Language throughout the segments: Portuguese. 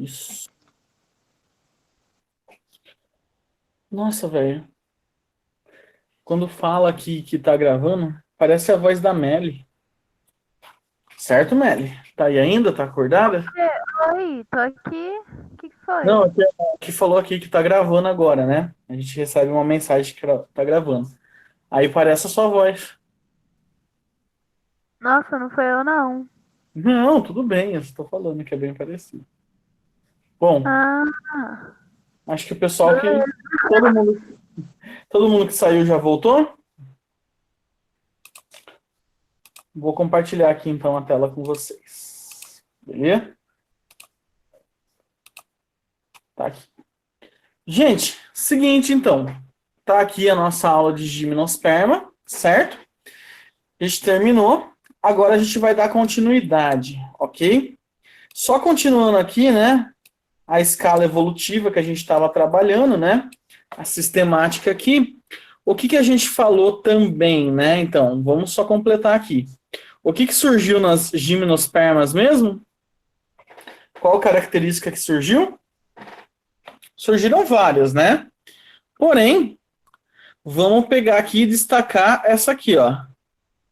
Isso. Nossa, velho. Quando fala que tá gravando, parece a voz da Melly. Certo, Melly? Tá aí ainda? Tá acordada? Oi, tô aqui. O que foi? Não, que falou aqui que tá gravando agora, né? A gente recebe uma mensagem que tá gravando. Aí parece a sua voz. Nossa, não foi eu, não. Não, tudo bem, eu estou falando que é bem parecido. Bom, Ah, acho que o pessoal que. beleza. Todo mundo, todo mundo que saiu já voltou? Vou compartilhar aqui então a tela com vocês. Beleza? Tá aqui. Gente, seguinte então. Tá aqui a nossa aula de gimnosperma, certo? A gente terminou. Agora a gente vai dar continuidade, ok? Só continuando aqui, né? A escala evolutiva que a gente estava trabalhando, né? A sistemática aqui. O que a gente falou também, né? Então, vamos só completar aqui. O que surgiu nas gimnospermas mesmo? Qual característica que surgiu? Surgiram várias, né? Porém, vamos pegar aqui e destacar essa aqui, ó.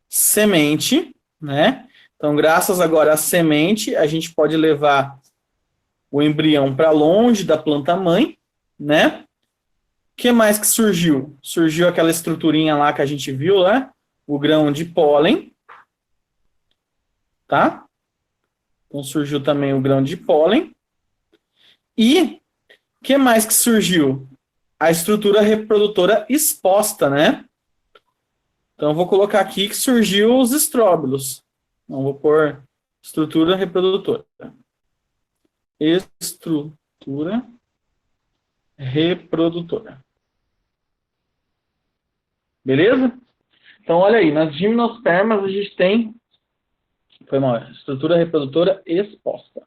Semente, né? Então, graças agora à semente, a gente pode levar o embrião para longe da planta mãe, né? O que mais que surgiu? Surgiu aquela estruturinha lá que a gente viu, né? O grão de pólen, tá? Então surgiu também o grão de pólen. E o que mais que surgiu? A estrutura reprodutora exposta, né? Então eu vou colocar aqui que surgiu os estróbilos. Não vou pôr estrutura reprodutora. Estrutura reprodutora. Beleza? Então olha aí, nas gimnospermas a gente tem foi mal, estrutura reprodutora exposta.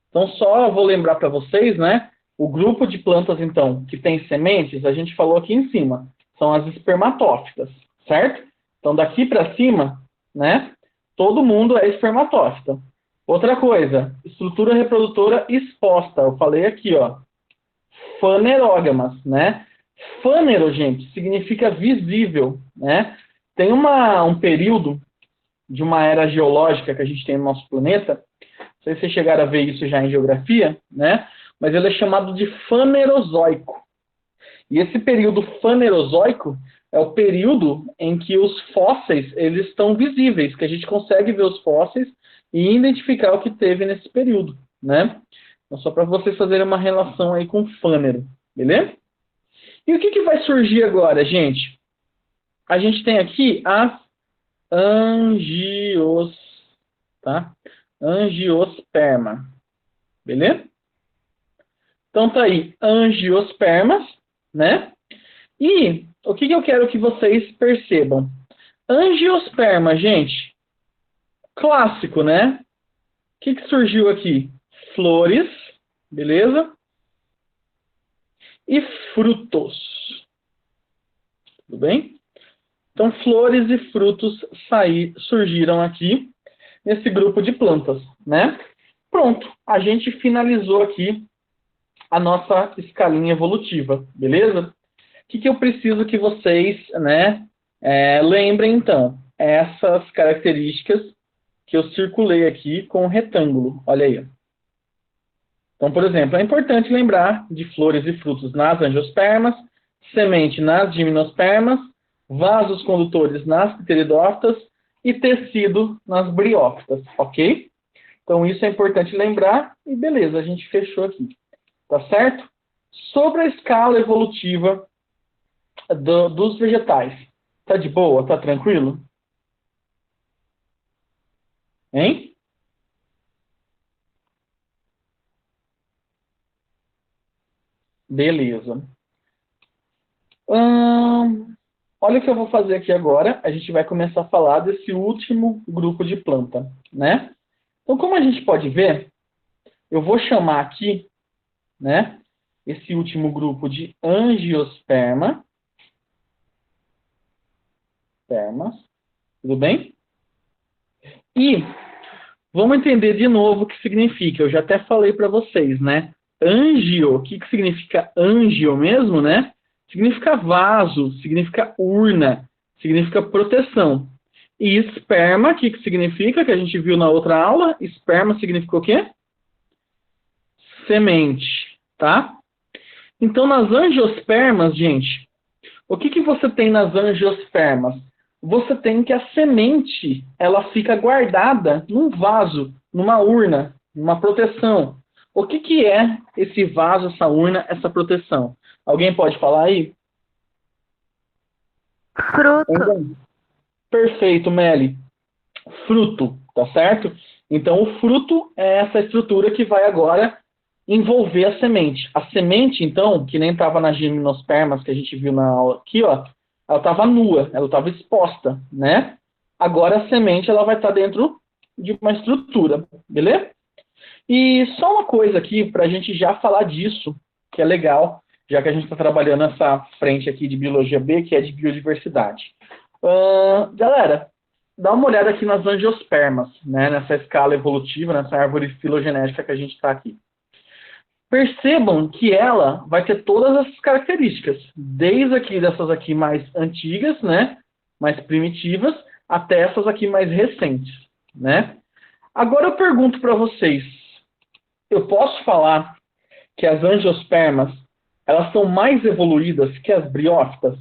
Então só vou lembrar para vocês, né? O grupo de plantas então que tem sementes, a gente falou aqui em cima, são as espermatófitas, certo? Então daqui para cima, né? Todo mundo é espermatófita. Outra coisa, estrutura reprodutora exposta. Eu falei aqui, ó, fanerógamas, né? Fânero, gente, significa visível, né? Tem um período de uma era geológica que a gente tem no nosso planeta, não sei se vocês chegaram a ver isso já em geografia, né? Mas ele é chamado de fanerozoico. E esse período fanerozoico é o período em que os fósseis eles estão visíveis, que a gente consegue ver os fósseis e identificar o que teve nesse período, né? Então, só para vocês fazerem uma relação aí com o fânero, beleza? E o que vai surgir agora, gente? A gente tem aqui as angios, tá? Angiosperma, beleza? Então tá aí, angiospermas, né? E o que eu quero que vocês percebam? Angiosperma, gente, clássico, né? O que surgiu aqui? Flores, beleza? E frutos, tudo bem? Então, flores e frutos surgiram aqui nesse grupo de plantas, né? Pronto, a gente finalizou aqui a nossa escalinha evolutiva, beleza? O que eu preciso que vocês, né, lembrem, então? Essas características que eu circulei aqui com o retângulo. Olha aí. Então, por exemplo, é importante lembrar de flores e frutos nas angiospermas, semente nas gimnospermas, vasos condutores nas pteridófitas e tecido nas briófitas, ok? Então, isso é importante lembrar e beleza, a gente fechou aqui, tá certo? Sobre a escala evolutiva dos vegetais, tá de boa? Tá tranquilo? Hein? Beleza. Olha o que eu vou fazer aqui agora. A gente vai começar a falar desse último grupo de planta, né? Então, como a gente pode ver, eu vou chamar aqui, né, esse último grupo de angiosperma, tudo bem? E vamos entender de novo o que significa. Eu já até falei para vocês, né? Angio, o que significa angio mesmo, né? Significa vaso, significa urna, significa proteção. E esperma, o que significa? Que a gente viu na outra aula. Esperma significa o quê? Semente, tá? Então, nas angiospermas, gente, o que você tem nas angiospermas? Você tem que a semente, ela fica guardada num vaso, numa urna, numa proteção. O que é esse vaso, essa urna, essa proteção? Alguém pode falar aí? Fruto. Perfeito, Meli. Fruto, tá certo? Então, o fruto é essa estrutura que vai agora envolver a semente. A semente, então, que nem estava nas gimnospermas que a gente viu na aula aqui, ó, ela estava nua, ela estava exposta, né? Agora a semente ela vai estar dentro de uma estrutura, beleza? E só uma coisa aqui para a gente já falar disso, que é legal, já que a gente está trabalhando essa frente aqui de Biologia B, que é de biodiversidade. Galera, dá uma olhada aqui nas angiospermas, né? Nessa escala evolutiva, nessa árvore filogenética que a gente está aqui. Percebam que ela vai ter todas essas características, desde aqui dessas aqui mais antigas, né, mais primitivas, até essas aqui mais recentes, né? Agora eu pergunto para vocês, eu posso falar que as angiospermas, elas são mais evoluídas que as briófitas?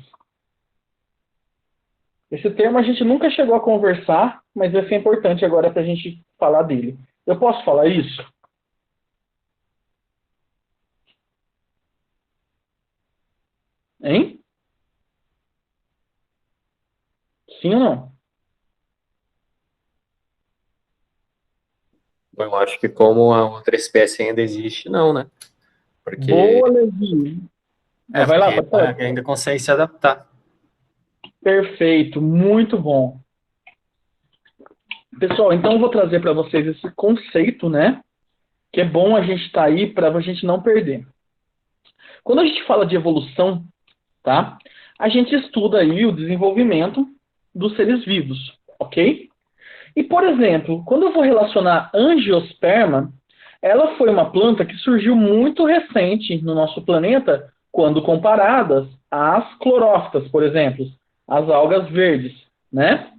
Esse termo a gente nunca chegou a conversar, mas vai ser importante agora para a gente falar dele. Eu posso falar isso? Hein? Sim ou não? Eu acho que como a outra espécie ainda existe, não, né? Porque, Boa, Levi. Vai lá, porque pode falar. ainda consegue se adaptar. Perfeito, muito bom. Pessoal, então eu vou trazer para vocês esse conceito, né? Que é bom a gente estar aí para a gente não perder. Quando a gente fala de evolução, tá? A gente estuda aí o desenvolvimento dos seres vivos, ok? E, por exemplo, quando eu vou relacionar angiosperma, ela foi uma planta que surgiu muito recente no nosso planeta, quando comparadas às clorófitas, por exemplo, as algas verdes, né?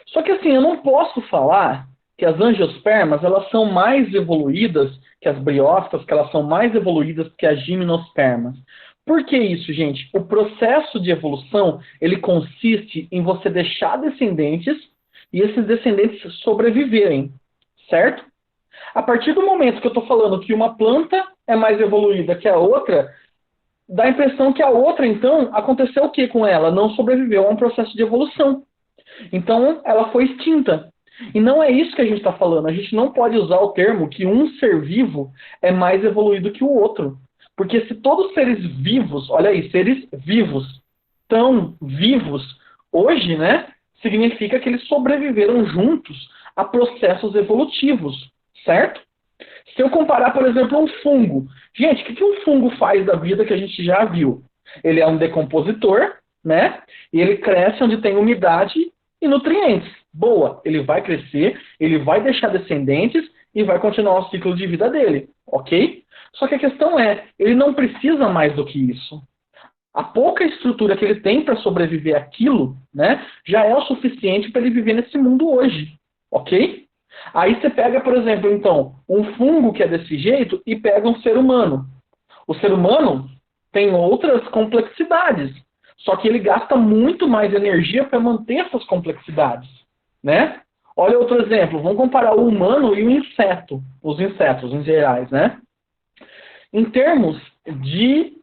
Só que assim, eu não posso falar que as angiospermas elas são mais evoluídas que as briófitas, que elas são mais evoluídas que as gimnospermas. Por que isso, gente? O processo de evolução, ele consiste em você deixar descendentes e esses descendentes sobreviverem, certo? A partir do momento que eu estou falando que uma planta é mais evoluída que a outra, dá a impressão que a outra, então, aconteceu o que com ela? Não sobreviveu a um processo de evolução. Então, ela foi extinta. E não é isso que a gente está falando. A gente não pode usar o termo que um ser vivo é mais evoluído que o outro. Porque se todos os seres vivos, olha aí, seres vivos, tão vivos hoje, né, significa que eles sobreviveram juntos a processos evolutivos, certo? Se eu comparar, por exemplo, um fungo. Gente, o que um fungo faz da vida que a gente já viu? Ele é um decompositor, né? E ele cresce onde tem umidade e nutrientes. Boa, ele vai crescer, ele vai deixar descendentes e vai continuar o ciclo de vida dele, ok? Só que a questão é, ele não precisa mais do que isso. A pouca estrutura que ele tem para sobreviver àquilo, né, já é o suficiente para ele viver nesse mundo hoje, ok? Aí você pega, por exemplo, então, um fungo que é desse jeito e pega um ser humano. O ser humano tem outras complexidades, só que ele gasta muito mais energia para manter essas complexidades, né? Olha outro exemplo, vamos comparar o humano e o inseto, os insetos em gerais, né? Em termos de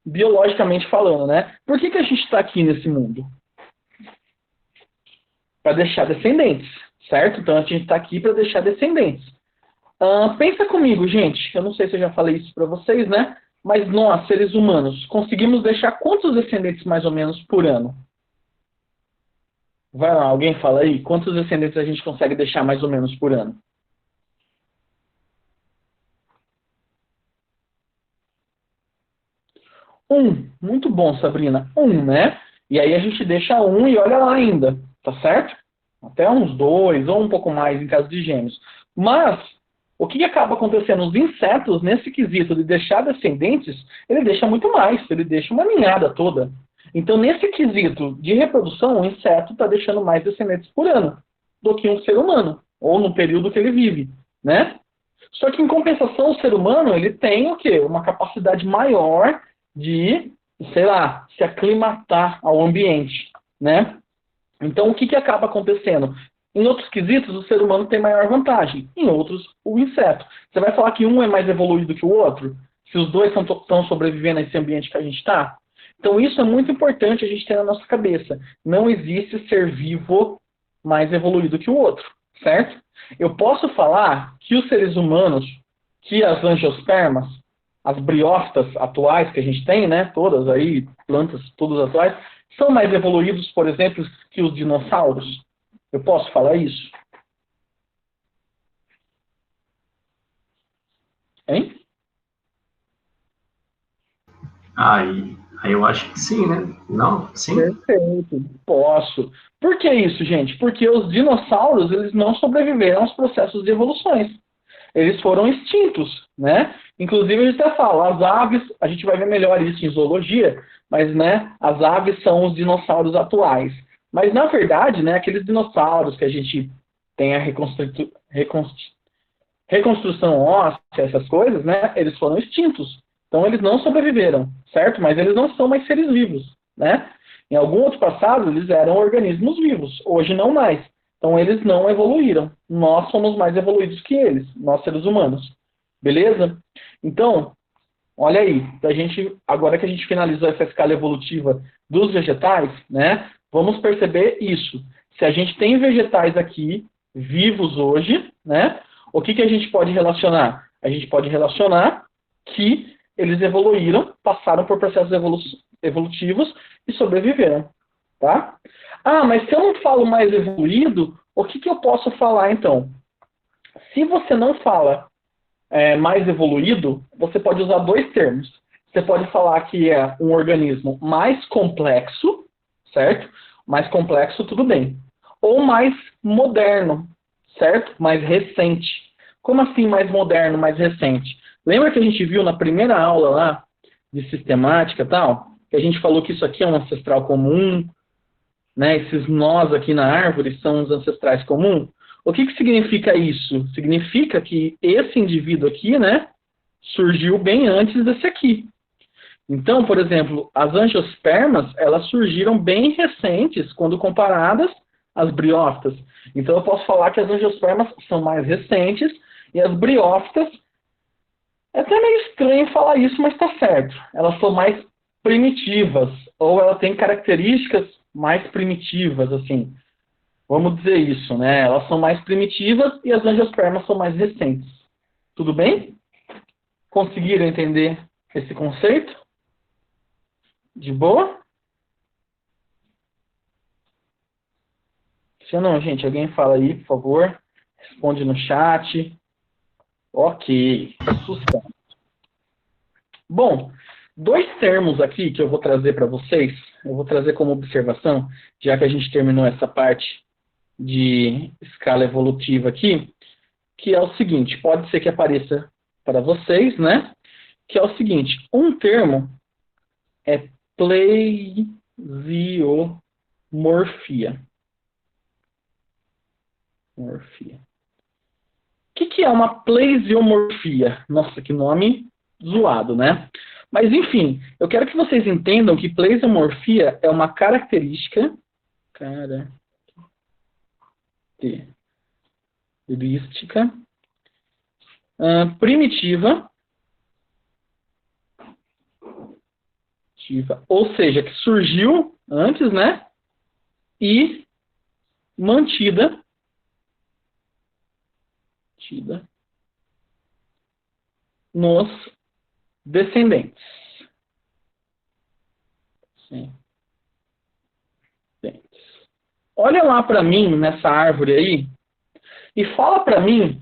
biologicamente falando, né? Por que a gente está aqui nesse mundo? Para deixar descendentes, certo? Então a gente está aqui para deixar descendentes. Pensa comigo, gente. Eu não sei se eu já falei isso para vocês, né? Mas nós, seres humanos, conseguimos deixar quantos descendentes mais ou menos por ano? Vai lá, alguém fala aí. Quantos descendentes a gente consegue deixar mais ou menos por ano? Muito bom, Sabrina. Né? E aí a gente deixa e olha lá ainda, tá certo? Até uns 2 ou um pouco mais em caso de gêmeos. Mas, o que acaba acontecendo? Os insetos, nesse quesito de deixar descendentes, ele deixa muito mais, ele deixa uma ninhada toda. Então, nesse quesito de reprodução, o inseto está deixando mais descendentes por ano do que um ser humano, ou no período que ele vive, né? Só que, em compensação, o ser humano, ele tem o quê? Uma capacidade maior de, sei lá, se aclimatar ao ambiente, né? Então, o que acaba acontecendo? Em outros quesitos, o ser humano tem maior vantagem. Em outros, o inseto. Você vai falar que um é mais evoluído que o outro? Se os dois estão sobrevivendo nesse ambiente que a gente está? Então, isso é muito importante a gente ter na nossa cabeça. Não existe ser vivo mais evoluído que o outro, certo? Eu posso falar que os seres humanos, que as angiospermas, as briófitas atuais que a gente tem, né, todas aí, plantas todas atuais, são mais evoluídos, por exemplo, que os dinossauros? Eu posso falar isso? Hein? Aí eu acho que sim, né? Não? Sim? Perfeito. Posso. Por que isso, gente? Porque os dinossauros, eles não sobreviveram aos processos de evoluções. Eles foram extintos, né? Inclusive, a gente até fala, as aves, a gente vai ver melhor isso em zoologia, mas, né, as aves são os dinossauros atuais. Mas, na verdade, né, aqueles dinossauros que a gente tem a reconstrução óssea, essas coisas, né, eles foram extintos. Então, eles não sobreviveram, certo? Mas eles não são mais seres vivos, né? Em algum outro passado, eles eram organismos vivos. Hoje, não mais. Então, eles não evoluíram. Nós somos mais evoluídos que eles, nós seres humanos. Beleza? Então, olha aí. Agora que a gente finalizou essa escala evolutiva dos vegetais, né? Vamos perceber isso. Se a gente tem vegetais aqui, vivos hoje, né? O que a gente pode relacionar? A gente pode relacionar que eles evoluíram, passaram por processos evolutivos e sobreviveram, tá? Ah, mas se eu não falo mais evoluído, o que eu posso falar, então? Se você não fala mais evoluído, você pode usar dois termos. Você pode falar que é um organismo mais complexo, certo? Mais complexo, tudo bem. Ou mais moderno, certo? Mais recente. Como assim mais moderno, mais recente? Lembra que a gente viu na primeira aula lá, de sistemática e tal, que a gente falou que isso aqui é um ancestral comum, né? Esses nós aqui na árvore são os ancestrais comuns. O que significa isso? Significa que esse indivíduo aqui, né, surgiu bem antes desse aqui. Então, por exemplo, as angiospermas, elas surgiram bem recentes quando comparadas às briófitas. Então, eu posso falar que as angiospermas são mais recentes e as briófitas, é até meio estranho falar isso, mas está certo. Elas são mais primitivas, ou ela tem características mais primitivas, assim. Vamos dizer isso, né? Elas são mais primitivas e as angiospermas são mais recentes. Tudo bem? Conseguiram entender esse conceito? De boa? Se não, gente, alguém fala aí, por favor. Responde no chat. Ok. Sucesso. Bom, dois termos aqui que eu vou trazer para vocês, eu vou trazer como observação, já que a gente terminou essa parte de escala evolutiva aqui, que é o seguinte, pode ser que apareça para vocês, né? Que é o seguinte, um termo é plesiomorfia. O que é uma plesiomorfia? Nossa, que nome zoado, né? Mas, enfim, eu quero que vocês entendam que plesiomorfia é uma característica primitiva, ou seja, que surgiu antes, né? E mantida nos descendentes. Olha lá para mim, nessa árvore aí, e fala para mim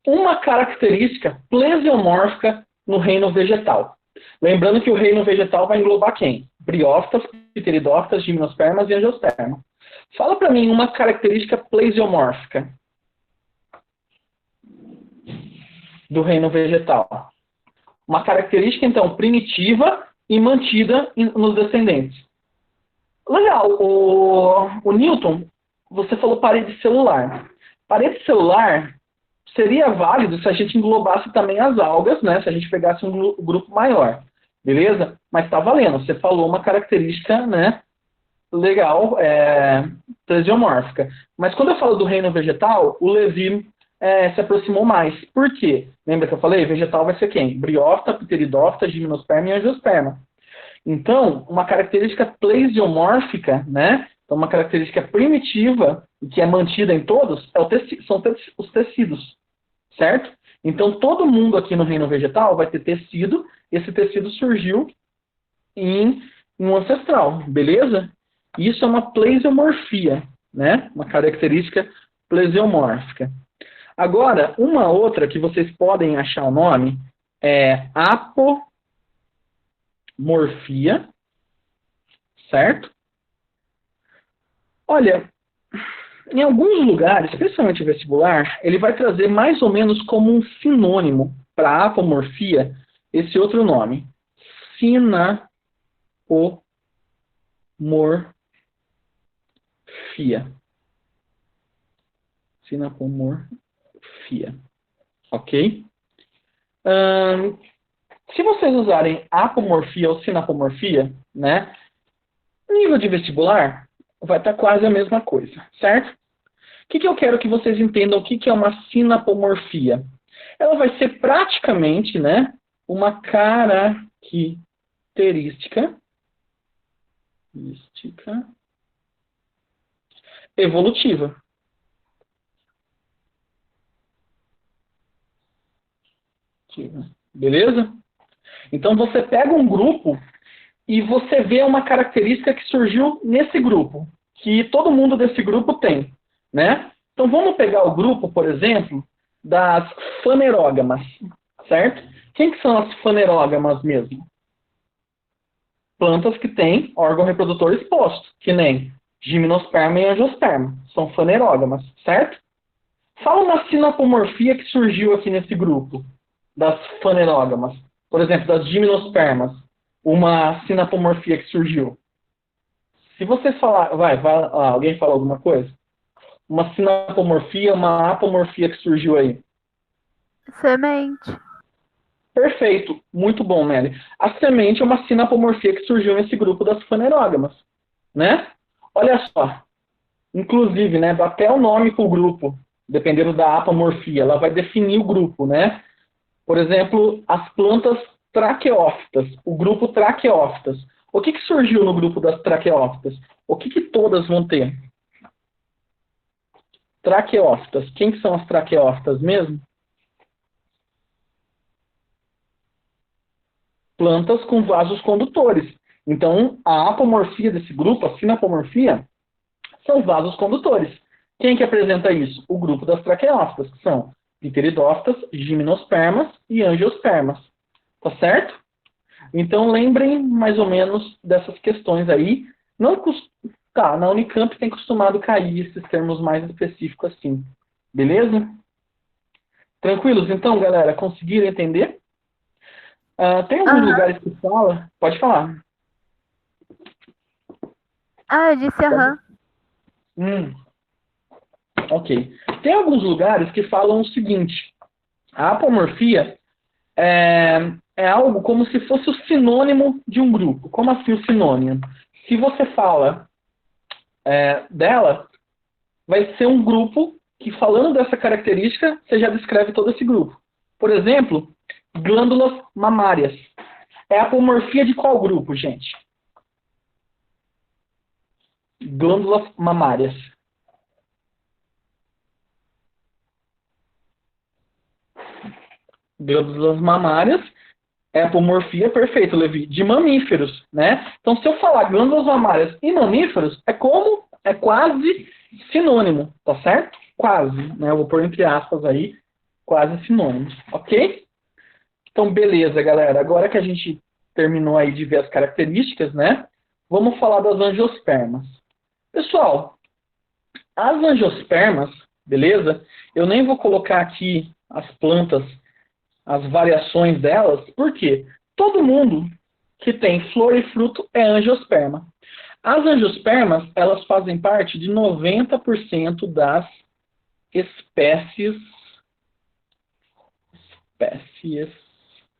uma característica plesiomórfica no reino vegetal. Lembrando que o reino vegetal vai englobar quem? Briófitas, pteridófitas, gimnospermas e angiospermas. Fala para mim uma característica plesiomórfica. do reino vegetal. Uma característica, então, primitiva e mantida nos descendentes. Legal. O Newton, você falou parede celular. Parede celular seria válido se a gente englobasse também as algas, né? Se a gente pegasse um grupo maior. Beleza? Mas está valendo. Você falou uma característica, né? Legal, plesiomórfica. Mas quando eu falo do reino vegetal, o Levi se aproximou mais. Por quê? Lembra que eu falei? Vegetal vai ser quem? Briófita, pteridófita, gimnosperma e angiosperma. Então, uma característica plesiomórfica, né? Então, uma característica primitiva, e que é mantida em todos, são os tecidos, certo? Então, todo mundo aqui no reino vegetal vai ter tecido, esse tecido surgiu em um ancestral, beleza? Isso é uma plesiomorfia, né? Uma característica plesiomórfica. Agora, uma outra que vocês podem achar o nome é apomorfia, certo? Olha, em alguns lugares, especialmente vestibular, ele vai trazer mais ou menos como um sinônimo para apomorfia esse outro nome, sinapomorfia. Sinapomorfia. Ok? Se vocês usarem apomorfia ou sinapomorfia, né, nível de vestibular vai estar quase a mesma coisa, certo? O que eu quero que vocês entendam o que é uma sinapomorfia? Ela vai ser praticamente, né, uma característica evolutiva. Beleza? Então você pega um grupo e você vê uma característica que surgiu nesse grupo, que todo mundo desse grupo tem, né? Então vamos pegar o grupo, por exemplo, das fanerógamas, certo? Quem que são as fanerógamas mesmo? Plantas que têm órgão reprodutor exposto, que nem gimnosperma e angiosperma, são fanerógamas, certo? Fala uma sinapomorfia que surgiu aqui nesse grupo das fanerógamas, por exemplo, das gimnospermas, uma sinapomorfia que surgiu. Se vocês falar, alguém fala alguma coisa? Uma sinapomorfia, uma apomorfia que surgiu aí. Semente. Perfeito, muito bom, Melly. A semente é uma sinapomorfia que surgiu nesse grupo das fanerógamas, né? Olha só, inclusive, né, dá até o nome para o grupo, dependendo da apomorfia, ela vai definir o grupo, né? Por exemplo, as plantas traqueófitas, o grupo traqueófitas. O que surgiu no grupo das traqueófitas? O que todas vão ter? Traqueófitas. Quem que são as traqueófitas mesmo? Plantas com vasos condutores. Então, a apomorfia desse grupo, a sinapomorfia, são vasos condutores. Quem que apresenta isso? O grupo das traqueófitas, que são pteridófitas, gimnospermas e angiospermas. Tá certo? Então, lembrem mais ou menos dessas questões aí. Na Unicamp tem costumado cair esses termos mais específicos assim. Beleza? Tranquilos? Então, galera, conseguiram entender? Tem alguns lugares que fala... Pode falar. Eu disse aham. Ok. Tem alguns lugares que falam o seguinte. A apomorfia é algo como se fosse o sinônimo de um grupo. Como assim o sinônimo? Se você fala dela, vai ser um grupo que, falando dessa característica, você já descreve todo esse grupo. Por exemplo, glândulas mamárias. É a apomorfia de qual grupo, gente? Glândulas mamárias. Glândulas mamárias é apomorfia, perfeito, Levi, de mamíferos, né? Então, se eu falar glândulas mamárias e mamíferos, é quase sinônimo, tá certo? Quase, né? Eu vou pôr entre aspas aí, quase sinônimos, ok? Então, beleza, galera. Agora que a gente terminou aí de ver as características, né? Vamos falar das angiospermas. Pessoal, as angiospermas, beleza? Eu nem vou colocar aqui as plantas as variações delas, porque todo mundo que tem flor e fruto é angiosperma. As angiospermas, elas fazem parte de 90% das espécies,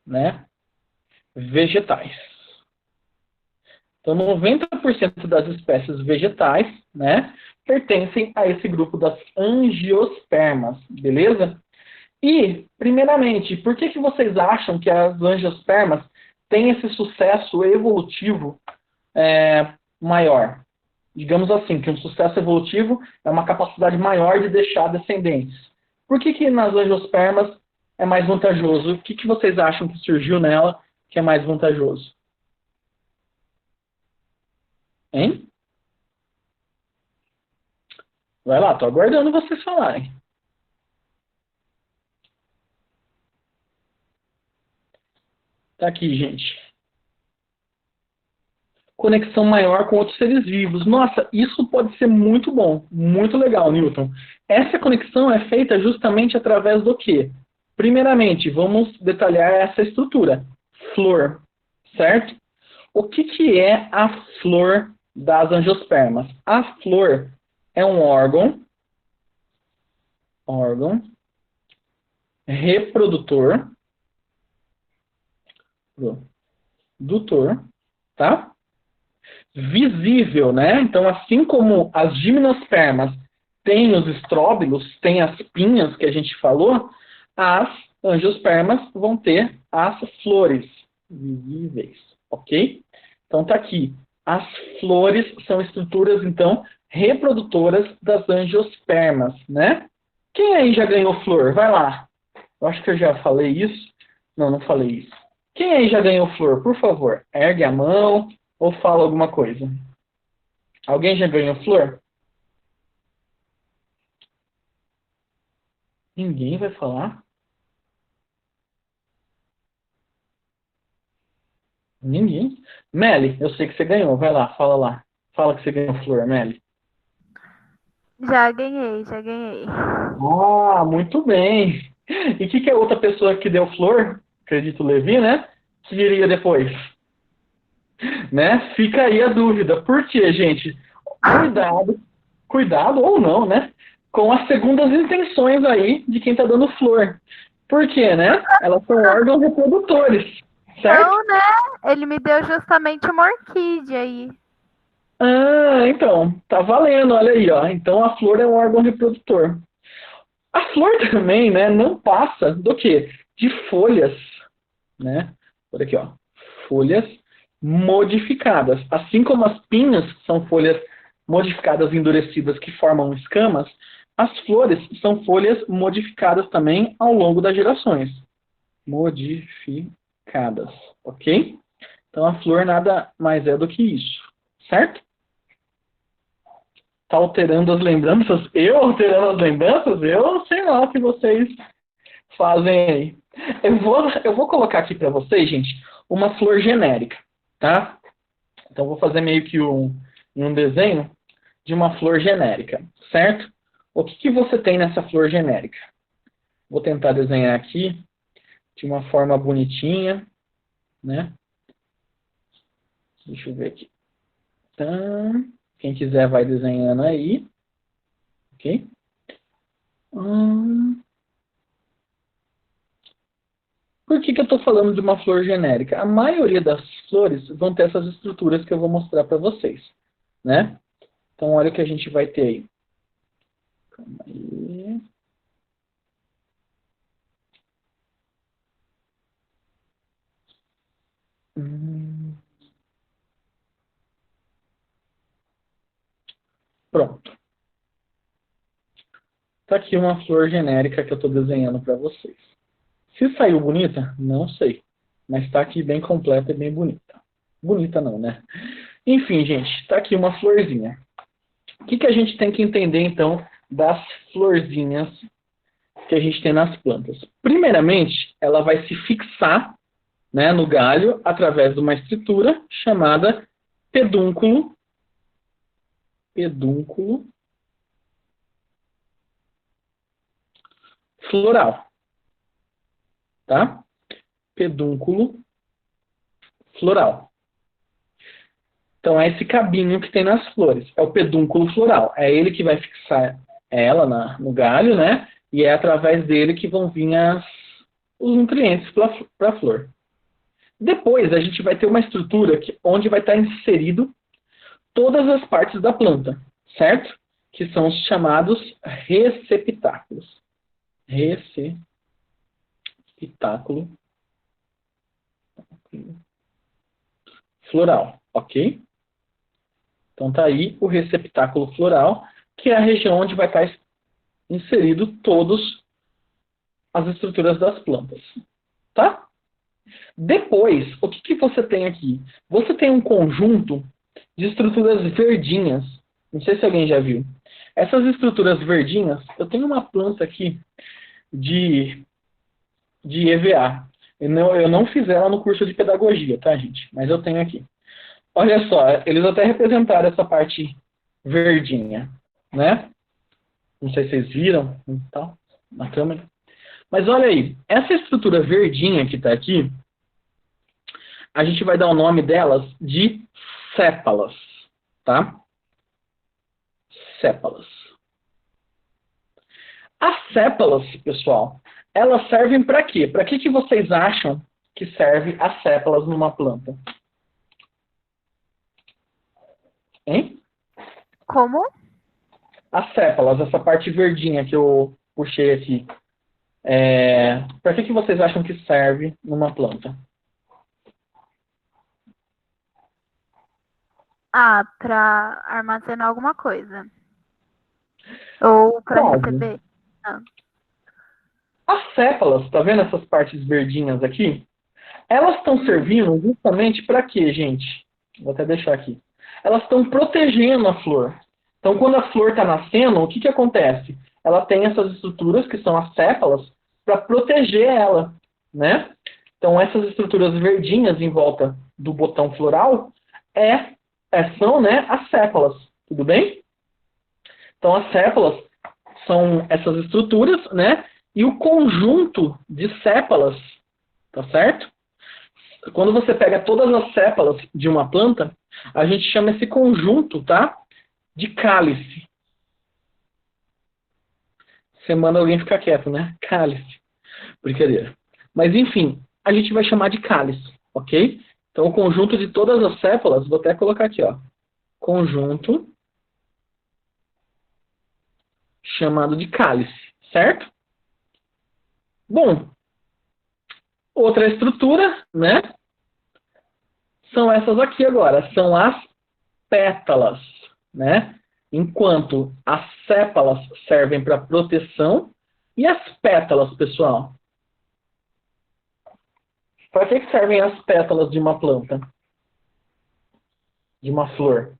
né, vegetais. Então, 90% das espécies vegetais, né, pertencem a esse grupo das angiospermas, beleza? E, primeiramente, por que vocês acham que as angiospermas têm esse sucesso evolutivo maior? Digamos assim, que um sucesso evolutivo é uma capacidade maior de deixar descendentes. Por que nas angiospermas é mais vantajoso? O que vocês acham que surgiu nela que é mais vantajoso? Hein? Vai lá, tô aguardando vocês falarem. Tá aqui, gente. Conexão maior com outros seres vivos. Nossa, isso pode ser muito bom, muito legal, Newton. Essa conexão é feita justamente através do quê? Primeiramente, vamos detalhar essa estrutura. Flor, certo? O que é a flor das angiospermas? A flor é um órgão reprodutor, tá? Visível, né? Então, assim como as gimnospermas têm os estróbilos, têm as pinhas que a gente falou, as angiospermas vão ter as flores visíveis, ok? Então, tá aqui. As flores são estruturas, então, reprodutoras das angiospermas, né? Quem aí já ganhou flor? Vai lá. Eu acho que eu já falei isso. Não falei isso. Quem aí já ganhou flor? Por favor, ergue a mão ou fala alguma coisa. Alguém já ganhou flor? Ninguém vai falar? Ninguém? Meli, eu sei que você ganhou. Vai lá, fala lá. Fala que você ganhou flor, Meli. Já ganhei, já ganhei. Ah, muito bem. E o que a outra pessoa que deu flor, acredito Levi, né? Que diria depois? Né? Fica aí a dúvida. Por quê, gente? Cuidado ou não, né? Com as segundas intenções aí de quem tá dando flor. Por quê, né? Elas são órgãos reprodutores, certo? Não, né? Ele me deu justamente uma orquídea aí. Ah, então, tá valendo, olha aí, ó. Então a flor é um órgão reprodutor. A flor também, né, não passa do quê? De folhas, né? Por aqui, ó. Folhas modificadas. Assim como as pinhas são folhas modificadas endurecidas que formam escamas, as flores são folhas modificadas também ao longo das gerações. Modificadas, ok? Então a flor nada mais é do que isso, certo? Tá alterando as lembranças? Eu alterando as lembranças? Eu sei lá o que vocês fazem aí. Eu vou colocar aqui para vocês, gente, uma flor genérica, tá? Então vou fazer meio que um desenho de uma flor genérica, certo? O que você tem nessa flor genérica? Vou tentar desenhar aqui de uma forma bonitinha, né? Deixa eu ver aqui. Então, quem quiser vai desenhando aí, ok? Por que eu estou falando de uma flor genérica? A maioria das flores vão ter essas estruturas que eu vou mostrar para vocês, né? Então, olha o que a gente vai ter aí. Calma aí. Pronto. Tá aqui uma flor genérica que eu estou desenhando para vocês. Se saiu bonita, não sei. Mas está aqui bem completa e bem bonita. Bonita não, né? Enfim, gente, está aqui uma florzinha. O que a gente tem que entender, então, das florzinhas que a gente tem nas plantas? Primeiramente, ela vai se fixar, né, no galho através de uma estrutura chamada pedúnculo floral. tá? Pedúnculo floral. Então, é esse cabinho que tem nas flores. É o pedúnculo floral. É ele que vai fixar ela no galho, né? E é através dele que vão vir os nutrientes para a flor. Depois, a gente vai ter uma estrutura onde vai estar inserido todas as partes da planta, certo? Que são os chamados receptáculos. Receptáculo floral, ok? Então tá aí o receptáculo floral, que é a região onde vai estar inserido todas as estruturas das plantas, tá? Depois, o que você tem aqui? Você tem um conjunto de estruturas verdinhas. Não sei se alguém já viu. Essas estruturas verdinhas, eu tenho uma planta aqui de EVA. Eu não fiz ela no curso de pedagogia, tá, gente? Mas eu tenho aqui. Olha só, eles até representaram essa parte verdinha, né? Não sei se vocês viram, tal, na câmera. Mas olha aí, essa estrutura verdinha que está aqui, a gente vai dar o nome delas de sépalas, tá? Sépalas. As sépalas, pessoal, elas servem para quê? Para que vocês acham que serve as sépalas numa planta? Hein? Como? As sépalas, essa parte verdinha que eu puxei aqui. Para que vocês acham que serve numa planta? Ah, para armazenar alguma coisa. Ou para receber. Ah. As sépalas, tá vendo essas partes verdinhas aqui? Elas estão servindo justamente para quê, gente? Vou até deixar aqui. Elas estão protegendo a flor. Então, quando a flor está nascendo, o que acontece? Ela tem essas estruturas, que são as sépalas, para proteger ela, né? Então, essas estruturas verdinhas em volta do botão floral são, né, as sépalas. Tudo bem? Então, as sépalas são essas estruturas, né? E o conjunto de sépalas, tá certo? Quando você pega todas as sépalas de uma planta, a gente chama esse conjunto, tá? De cálice. Você manda alguém ficar quieto, né? Cálice. Brincadeira. Mas, enfim, a gente vai chamar de cálice, ok? Então, o conjunto de todas as sépalas, vou até colocar aqui, ó. Conjunto chamado de cálice, certo? Bom, outra estrutura, né? São essas aqui agora, são as pétalas, né? Enquanto as sépalas servem para proteção, e as pétalas, pessoal? Para que servem as pétalas de uma planta? De uma flor?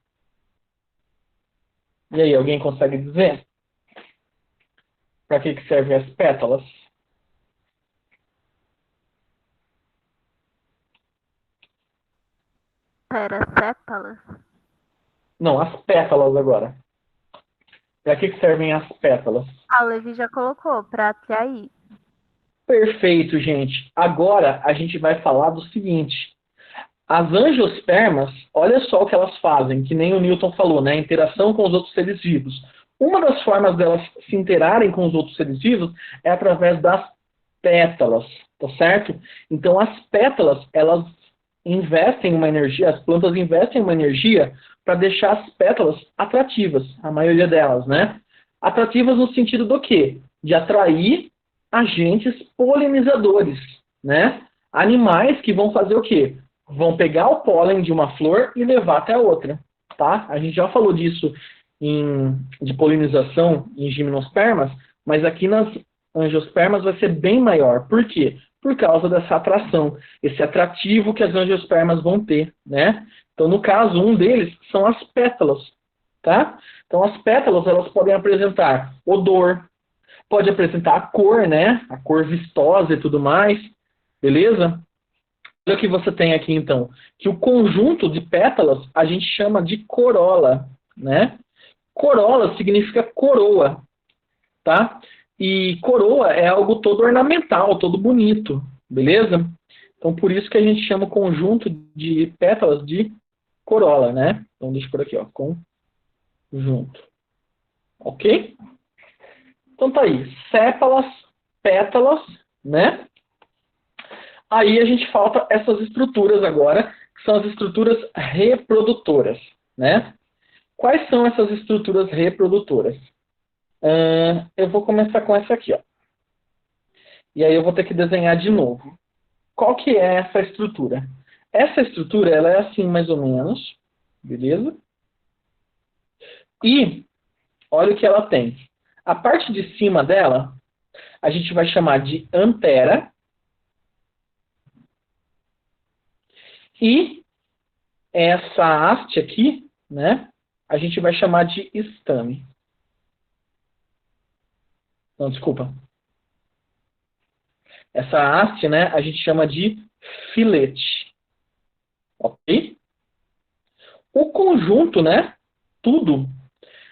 E aí, alguém consegue dizer? Para que servem as pétalas? Pera, sépalas? Não, as pétalas agora. Para que servem as pétalas? A Levi já colocou, para atrair. Perfeito, gente. Agora a gente vai falar do seguinte. As angiospermas, olha só o que elas fazem, que nem o Newton falou, né? Interação com os outros seres vivos. Uma das formas delas se interarem com os outros seres vivos é através das pétalas, tá certo? Então as pétalas, elas investem uma energia, as plantas investem uma energia para deixar as pétalas atrativas, a maioria delas, né? Atrativas no sentido do quê? De atrair agentes polinizadores, né? Animais que vão fazer o quê? Vão pegar o pólen de uma flor e levar até a outra, tá? A gente já falou disso de polinização em gimnospermas, mas aqui nas angiospermas vai ser bem maior. Por quê? Por causa dessa atração, esse atrativo que as angiospermas vão ter, né? Então, no caso, um deles são as pétalas, tá? Então, as pétalas, elas podem apresentar odor, pode apresentar a cor, né? A cor vistosa e tudo mais, beleza? Olha o que você tem aqui, então, que o conjunto de pétalas a gente chama de corola, né? Corola significa coroa, tá? E coroa é algo todo ornamental, todo bonito, beleza? Então, por isso que a gente chama o conjunto de pétalas de corola, né? Então, deixa eu por aqui, ó, conjunto. Ok? Então, tá aí. Sépalas, pétalas, né? Aí a gente falta essas estruturas agora, que são as estruturas reprodutoras, né? Quais são essas estruturas reprodutoras? Eu vou começar com essa aqui, ó. E aí eu vou ter que desenhar de novo. Qual que é essa estrutura? Essa estrutura, ela é assim mais ou menos, beleza? E olha o que ela tem. A parte de cima dela, a gente vai chamar de antera. E essa haste aqui, né, a gente vai chamar de estame. Não, desculpa. Essa haste, né, a gente chama de filete. Ok? O conjunto, né, tudo,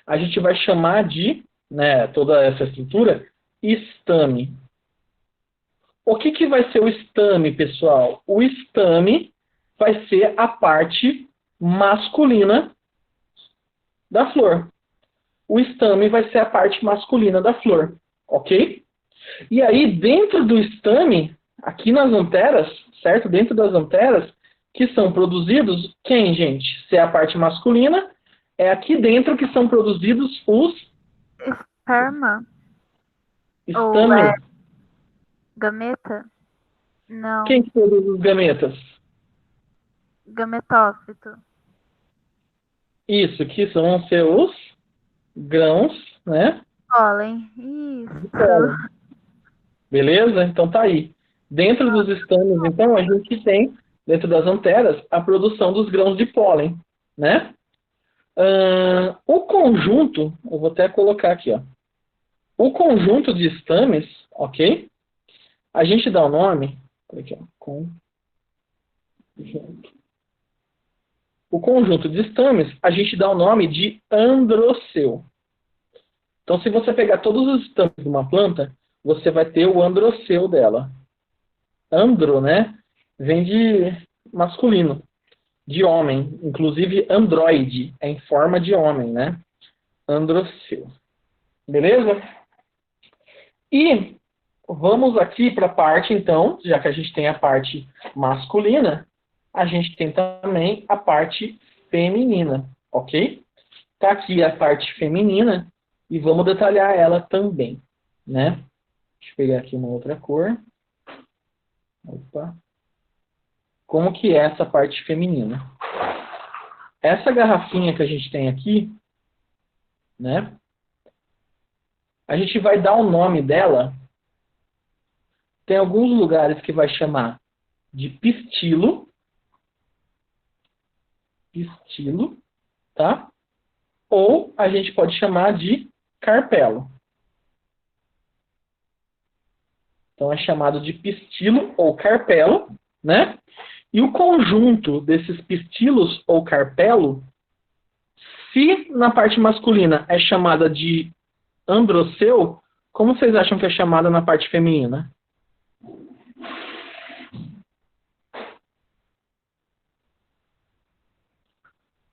a gente vai chamar de, né, toda essa estrutura, estame. O que que vai ser o estame, pessoal? O estame vai ser a parte masculina da flor. O estame vai ser a parte masculina da flor, ok? E aí, dentro do estame, aqui nas anteras, certo? Dentro das anteras, que são produzidos, quem, gente? Se é a parte masculina, é aqui dentro que são produzidos os Esperma? Ou estames. gameta? Não. Quem que produz os gametas? Gametófito. Isso, que vão ser os grãos, né? Pólen. Isso. Pólen. Beleza? Então tá aí. Dentro dos estames, então, a gente tem, dentro das anteras, a produção dos grãos de pólen, né? O conjunto, eu vou até colocar aqui, ó. O conjunto de estames, ok? A gente dá o nome, aqui, ó, conjunto. O conjunto de estames, a gente dá o nome de androceu. Então, se você pegar todos os estames de uma planta, você vai ter o androceu dela. Andro, né? Vem de masculino, de homem. Inclusive, androide é em forma de homem, né? Androceu. Beleza? E vamos aqui para a parte, então, já que a gente tem a parte masculina, a gente tem também a parte feminina, ok? Tá aqui a parte feminina e vamos detalhar ela também, né? Deixa eu pegar aqui uma outra cor. Opa. Como que é essa parte feminina? Essa garrafinha que a gente tem aqui, né? A gente vai dar o nome dela. Tem alguns lugares que vai chamar de pistilo. Pistilo, tá? Ou a gente pode chamar de carpelo. Então é chamado de pistilo ou carpelo, né? E o conjunto desses pistilos ou carpelo, se na parte masculina é chamada de androceu, como vocês acham que é chamada na parte feminina?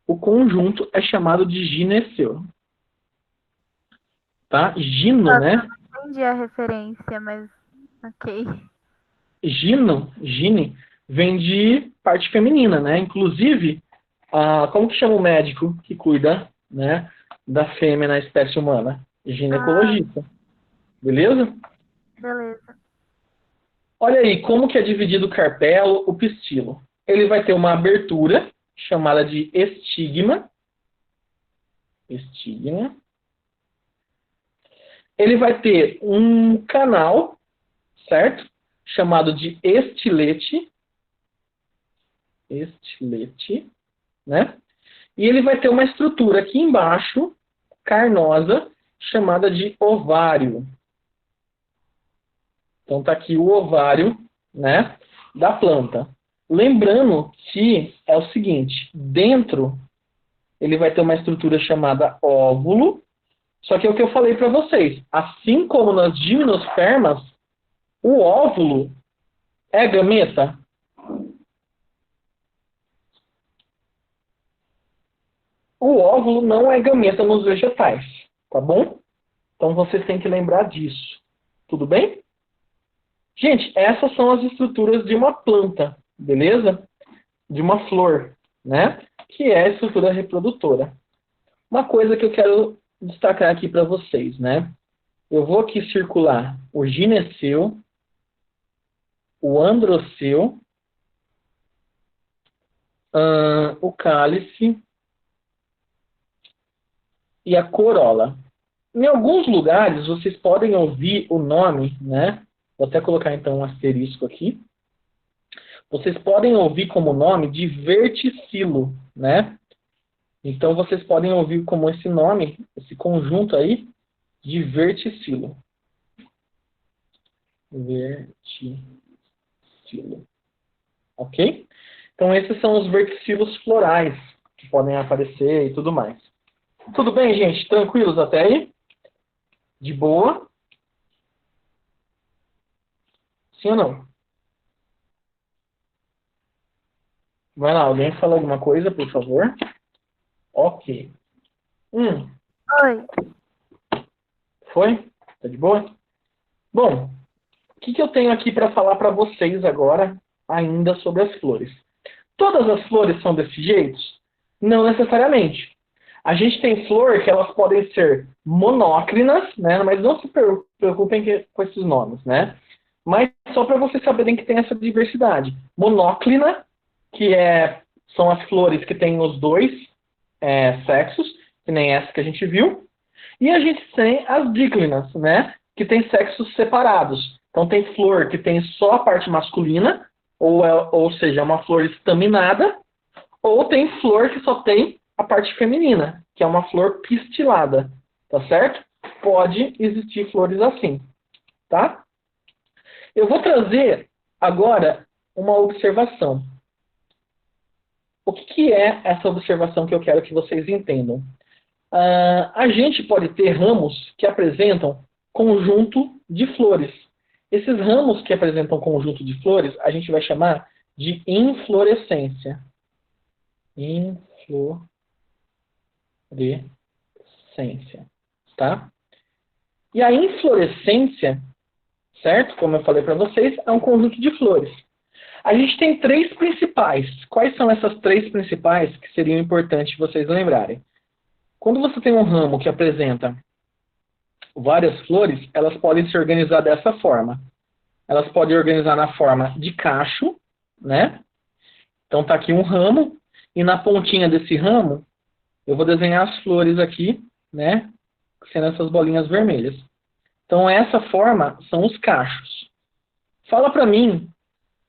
O conjunto é chamado de gineceu. Tá? Gino, né? Não entendi a referência, mas ok. Gine, vem de parte feminina, né? Inclusive, como que chama o médico que cuida, né, da fêmea na espécie humana? Ginecologista. Beleza? Beleza. Olha aí, como que é dividido o carpelo, o pistilo. Ele vai ter uma abertura, chamada de estigma. Estigma. Ele vai ter um canal, certo? Chamado de estilete. Estilete, né? E ele vai ter uma estrutura aqui embaixo, carnosa, chamada de ovário. Então tá aqui o ovário, né, da planta. Lembrando que é o seguinte, dentro ele vai ter uma estrutura chamada óvulo, só que é o que eu falei para vocês, assim como nas gimnospermas, o óvulo é gameta? O óvulo não é gameta nos vegetais, tá bom? Então vocês têm que lembrar disso. Tudo bem? Gente, essas são as estruturas de uma planta, beleza? De uma flor, né? Que é a estrutura reprodutora. Uma coisa que eu quero destacar aqui para vocês, né? Eu vou aqui circular o gineceu, o androceu, o cálice e a corola. Em alguns lugares, vocês podem ouvir o nome, né? Vou até colocar, então, um asterisco aqui. Vocês podem ouvir como nome de verticilo, né? Então, vocês podem ouvir como esse nome, esse conjunto aí, de verticilo. Verticilo. Ok? Então, esses são os verticilos florais que podem aparecer e tudo mais. Tudo bem, gente? Tranquilos até aí? De boa? Sim ou não? Vai lá, alguém fala alguma coisa, por favor? Ok. Oi. Foi? Tá de boa? Bom, o que eu tenho aqui para falar para vocês agora, ainda sobre as flores? Todas as flores são desse jeito? Não necessariamente. A gente tem flor que elas podem ser monócrinas, né? Mas não se preocupem com esses nomes, né? Mas só para vocês saberem que tem essa diversidade. Monóclina, que são as flores que têm os dois sexos, que nem essa que a gente viu. E a gente tem as díclinas, né? Que tem sexos separados. Então tem flor que tem só a parte masculina, ou seja, uma flor estaminada, ou tem flor que só tem a parte feminina, que é uma flor pistilada, tá certo? Pode existir flores assim, tá? Eu vou trazer agora uma observação. O que é essa observação que eu quero que vocês entendam? A gente pode ter ramos que apresentam conjunto de flores. Esses ramos que apresentam conjunto de flores, a gente vai chamar de inflorescência. Inflorescência, tá? E a inflorescência, certo? Como eu falei para vocês, é um conjunto de flores. A gente tem três principais. Quais são essas três principais que seriam importantes vocês lembrarem? Quando você tem um ramo que apresenta várias flores, elas podem se organizar dessa forma. Elas podem organizar na forma de cacho, né? Então tá aqui um ramo, e na pontinha desse ramo, eu vou desenhar as flores aqui, né? Sendo essas bolinhas vermelhas. Então essa forma são os cachos. Fala pra mim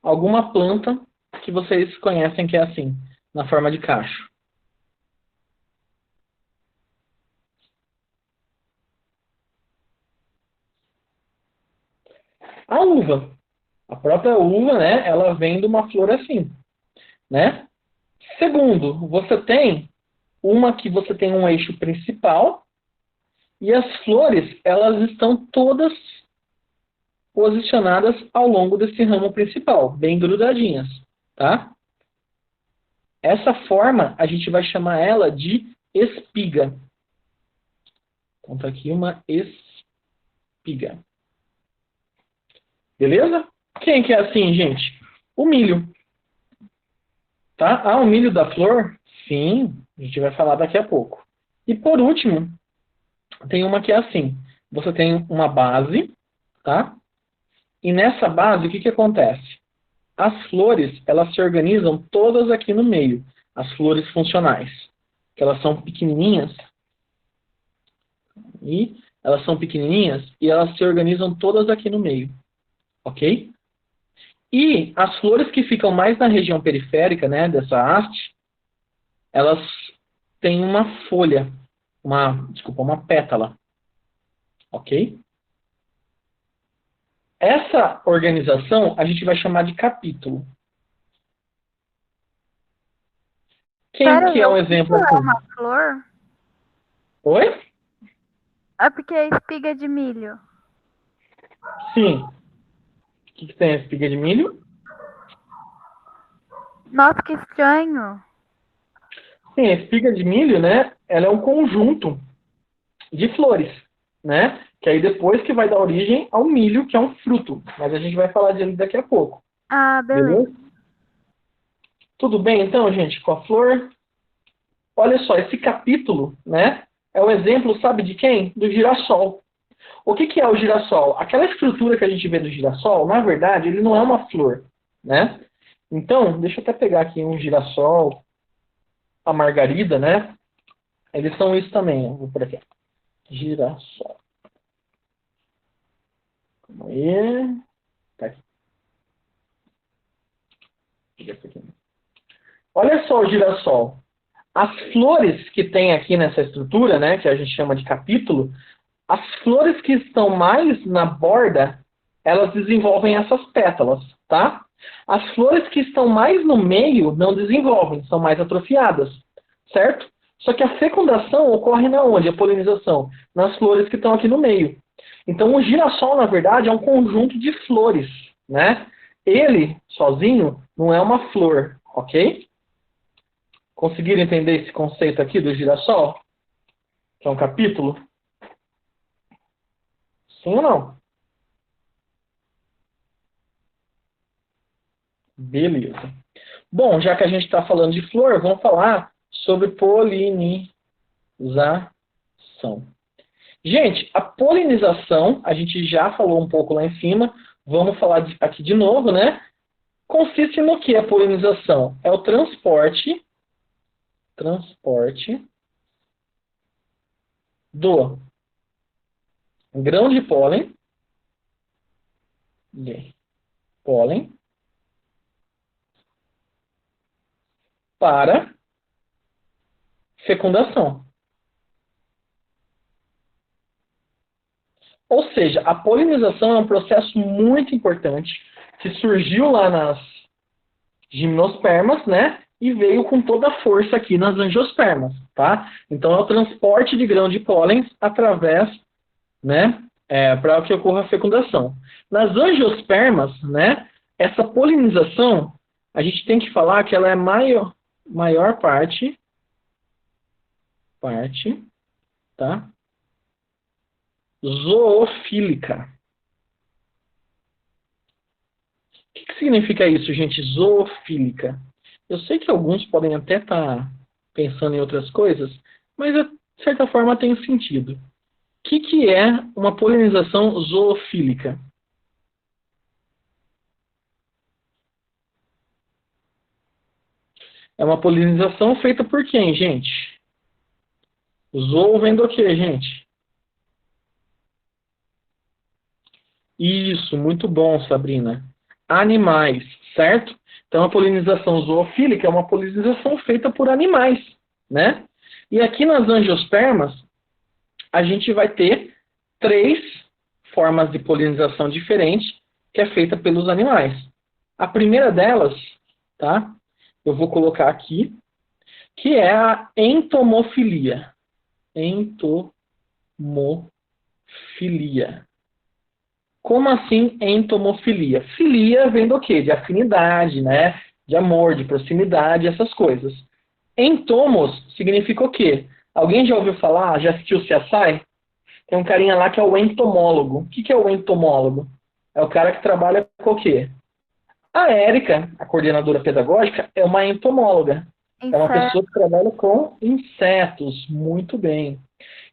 alguma planta que vocês conhecem que é assim, na forma de cacho. A uva. A própria uva, né, ela vem de uma flor assim, né? Segundo, você tem uma que você tem um eixo principal e as flores, elas estão todas posicionadas ao longo desse ramo principal, bem grudadinhas, tá? Essa forma, a gente vai chamar ela de espiga. Então tá aqui uma espiga. Beleza? Quem que é assim, gente? O milho. Tá? Ah, o milho da flor? Sim, a gente vai falar daqui a pouco. E por último, tem uma que é assim. Você tem uma base, tá? E nessa base, o que que acontece? As flores, elas se organizam todas aqui no meio. As flores funcionais. Que elas são pequenininhas. E elas são pequenininhas e elas se organizam todas aqui no meio. Ok? E as flores que ficam mais na região periférica, né, dessa haste, elas têm uma folha, uma pétala. Ok? Essa organização a gente vai chamar de capítulo. Quem que é um exemplo É aqui? uma flor? Oi? É porque é espiga de milho. Sim. O que tem a espiga de milho? Nossa, que estranho. Sim, a espiga de milho, né? Ela é um conjunto de flores, né? Que aí depois que vai dar origem ao milho, que é um fruto. Mas a gente vai falar dele daqui a pouco, Ah, beleza. beleza? Tudo bem, então, gente, com a flor? Olha só, esse capítulo, né? É um exemplo, sabe de quem? Do girassol. O que que é o girassol? Aquela estrutura que a gente vê do girassol, na verdade, ele não é uma flor, né? Então, deixa eu até pegar aqui um girassol, a margarida, né? Eles são isso também, vou por aqui. Girassol. Calma aí. Tá aqui. Olha só o girassol. As flores que tem aqui nessa estrutura, né, que a gente chama de capítulo, as flores que estão mais na borda, elas desenvolvem essas pétalas, tá? As flores que estão mais no meio não desenvolvem, são mais atrofiadas, certo? Só que a fecundação ocorre na onde? A polinização? Nas flores que estão aqui no meio. Então o girassol, na verdade, é um conjunto de flores, né? Ele, sozinho, não é uma flor, ok? Conseguiram entender esse conceito aqui do girassol? Que é um capítulo? Sim ou não? Beleza. Bom, já que a gente está falando de flor, vamos falar sobre polinização. Gente, a polinização, a gente já falou um pouco lá em cima, vamos falar aqui de novo, né? Consiste no que a polinização? É o transporte do grão de pólen para fecundação. Ou seja, a polinização é um processo muito importante que surgiu lá nas gimnospermas, né? E veio com toda a força aqui nas angiospermas, tá? Então é o transporte de grão de pólen através, né? Para que ocorra a fecundação. Nas angiospermas, né? Essa polinização, a gente tem que falar que ela é maior parte, tá? Zoofílica. O que significa isso, gente? Zoofílica. Eu sei que alguns podem até estar pensando em outras coisas, mas de certa forma tem sentido. O que é uma polinização zoofílica? É uma polinização feita por quem, gente? Zoo vem do quê, gente? Isso, muito bom, Sabrina. Animais, certo? Então, a polinização zoofílica é uma polinização feita por animais, né? E aqui nas angiospermas, a gente vai ter 3 formas de polinização diferentes que é feita pelos animais. A primeira delas, tá? Eu vou colocar aqui, que é a entomofilia. Entomofilia. Como assim entomofilia? Filia vem do quê? De afinidade, né? De amor, de proximidade, essas coisas. Entomos significa o quê? Alguém já ouviu falar, já assistiu o CSI? Tem um carinha lá que é o entomólogo. O que é o entomólogo? É o cara que trabalha com o quê? A Érica, a coordenadora pedagógica, é uma entomóloga. É uma pessoa que trabalha com insetos. Muito bem.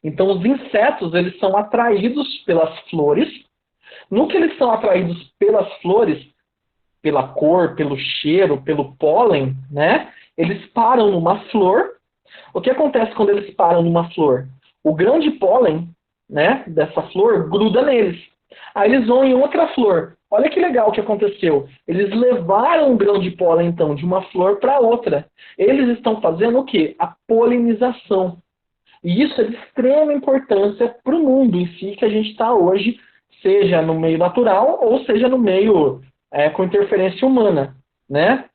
Então, os insetos, eles são atraídos pelas flores. No que eles são atraídos pelas flores, pela cor, pelo cheiro, pelo pólen, né? Eles param numa flor. O que acontece quando eles param numa flor? O grão de pólen, né, dessa flor gruda neles. Aí eles vão em outra flor. Olha que legal o que aconteceu. Eles levaram o grão de pólen, então, de uma flor para outra. Eles estão fazendo o quê? A polinização. E isso é de extrema importância para o mundo em si que a gente está hoje, seja no meio natural ou seja no meio com interferência humana, né?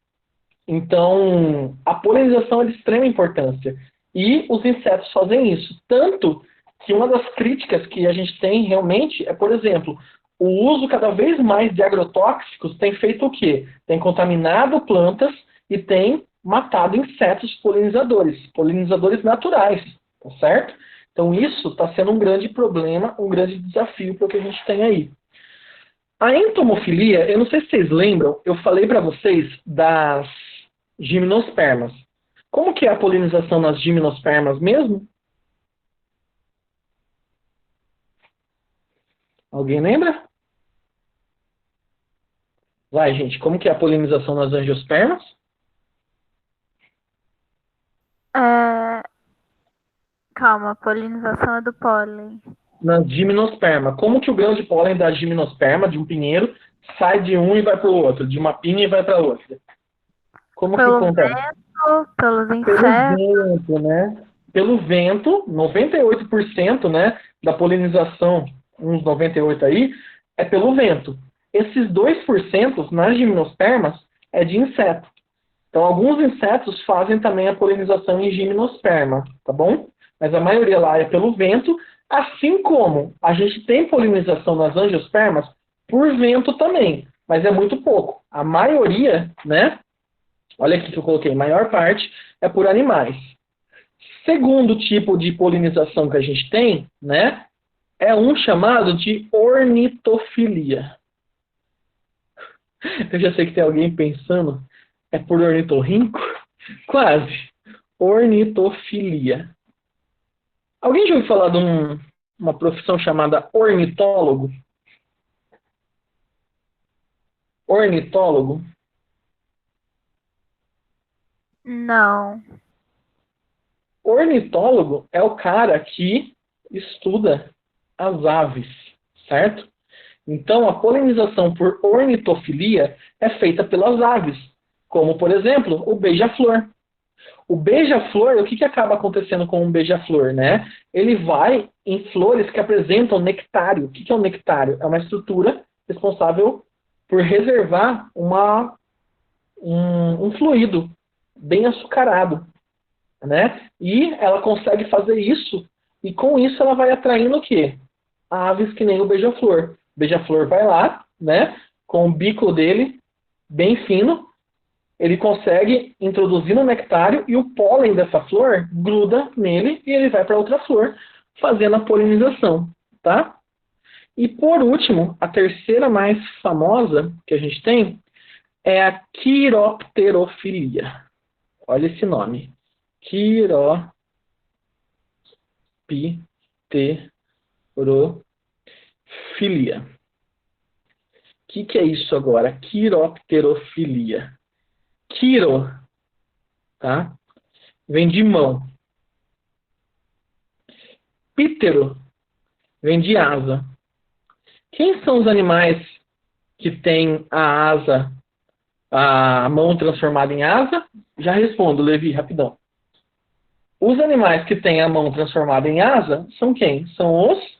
Então, a polinização é de extrema importância. E os insetos fazem isso. Tanto que uma das críticas que a gente tem realmente é, por exemplo, o uso cada vez mais de agrotóxicos tem feito o quê? Tem contaminado plantas e tem matado insetos polinizadores naturais, tá certo? Então isso está sendo um grande problema, um grande desafio para o que a gente tem aí. A entomofilia, eu não sei se vocês lembram, eu falei para vocês das gimnospermas. Como que é a polinização nas gimnospermas mesmo? Alguém lembra? Vai, gente, como que é a polinização nas angiospermas? É, calma, polinização é do pólen. Na gimnosperma. Como que o grão de pólen da gimnosperma, de um pinheiro, sai de um e vai para o outro, de uma pinha e vai para outra? Como que Pelo acontece? vento, pelos Pelo insetos. vento, né? Pelo vento, 98%, né, da polinização, uns 98 aí, é pelo vento. Esses 2% nas gimnospermas é de inseto. Então, alguns insetos fazem também a polinização em gimnosperma, tá bom? Mas a maioria lá é pelo vento, assim como a gente tem polinização nas angiospermas por vento também, mas é muito pouco. A maioria, né? Olha aqui que eu coloquei, maior parte é por animais. Segundo tipo de polinização que a gente tem, né, é um chamado de ornitofilia. Eu já sei que tem alguém pensando, é por ornitorrinco? Quase. Ornitofilia. Alguém já ouviu falar de uma profissão chamada ornitólogo? Ornitólogo? Não. Ornitólogo é o cara que estuda as aves, certo? Então, a polinização por ornitofilia é feita pelas aves, como, por exemplo, o beija-flor. O beija-flor, o que acaba acontecendo com um beija-flor, né? Ele vai em flores que apresentam nectário. O que é um nectário? É uma estrutura responsável por reservar um fluido bem açucarado, né? E ela consegue fazer isso, e com isso ela vai atraindo o quê? Aves que nem o beija-flor. O beija-flor vai lá, né? Com o bico dele bem fino, ele consegue introduzir no nectário e o pólen dessa flor gruda nele e ele vai para outra flor, fazendo a polinização, tá? E por último, a terceira mais famosa que a gente tem é a quiropterofilia. Olha esse nome. Quiropterofilia. O que é isso agora? Quiropterofilia. Quiro, tá? Vem de mão. Pítero vem de asa. Quem são os animais que têm a asa, a mão transformada em asa? Já respondo, Levi, rapidão. Os animais que têm a mão transformada em asa são quem? São os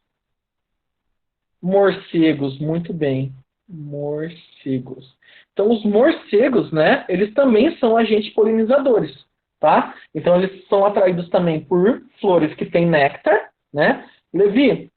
morcegos. Muito bem. Morcegos. Então, os morcegos, né? Eles também são agentes polinizadores, tá? Então, eles são atraídos também por flores que têm néctar, né? Levi,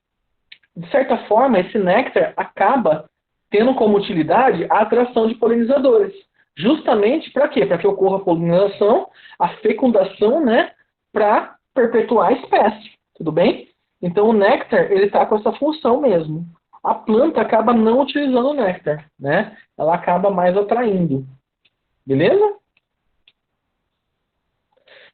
de certa forma, esse néctar acaba tendo como utilidade a atração de polinizadores. Justamente para quê? Para que ocorra a polinização, a fecundação, né? Para perpetuar a espécie. Tudo bem? Então, o néctar, ele está com essa função mesmo. A planta acaba não utilizando o néctar, né? Ela acaba mais atraindo. Beleza?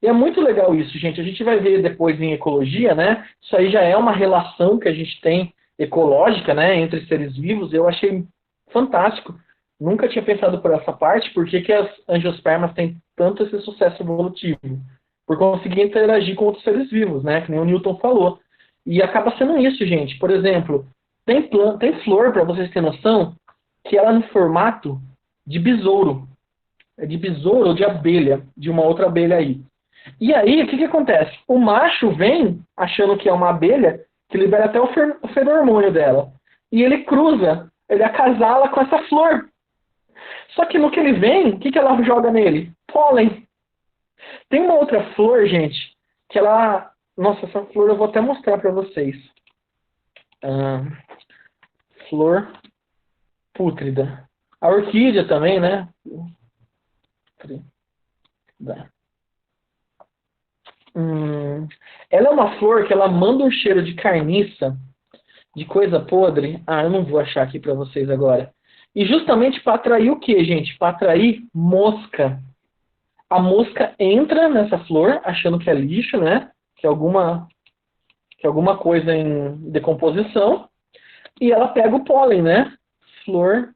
E é muito legal isso, gente. A gente vai ver depois em ecologia, né? Isso aí já é uma relação que a gente tem ecológica, né? Entre seres vivos. Eu achei fantástico. Nunca tinha pensado por essa parte. Por que as angiospermas têm tanto esse sucesso evolutivo? Por conseguir interagir com outros seres vivos, né? Que nem o Newton falou. E acaba sendo isso, gente. Por exemplo, tem flor, para vocês terem noção, que ela é no formato de besouro. É de besouro ou de abelha, de uma outra abelha aí. E aí, o que acontece? O macho vem achando que é uma abelha, que libera até o feromônio dela. E ele cruza, ele acasala com essa flor. Só que no que ele vem, o que ela joga nele? Pólen. Tem uma outra flor, gente, que ela... Nossa, essa flor eu vou até mostrar para vocês. Flor pútrida. A orquídea também, né? Ela é uma flor que ela manda um cheiro de carniça, de coisa podre. Eu não vou achar aqui para vocês agora. E justamente para atrair o que, gente? Para atrair mosca. A mosca entra nessa flor achando que é lixo, né? Que é alguma coisa em decomposição. E ela pega o pólen, né? Flor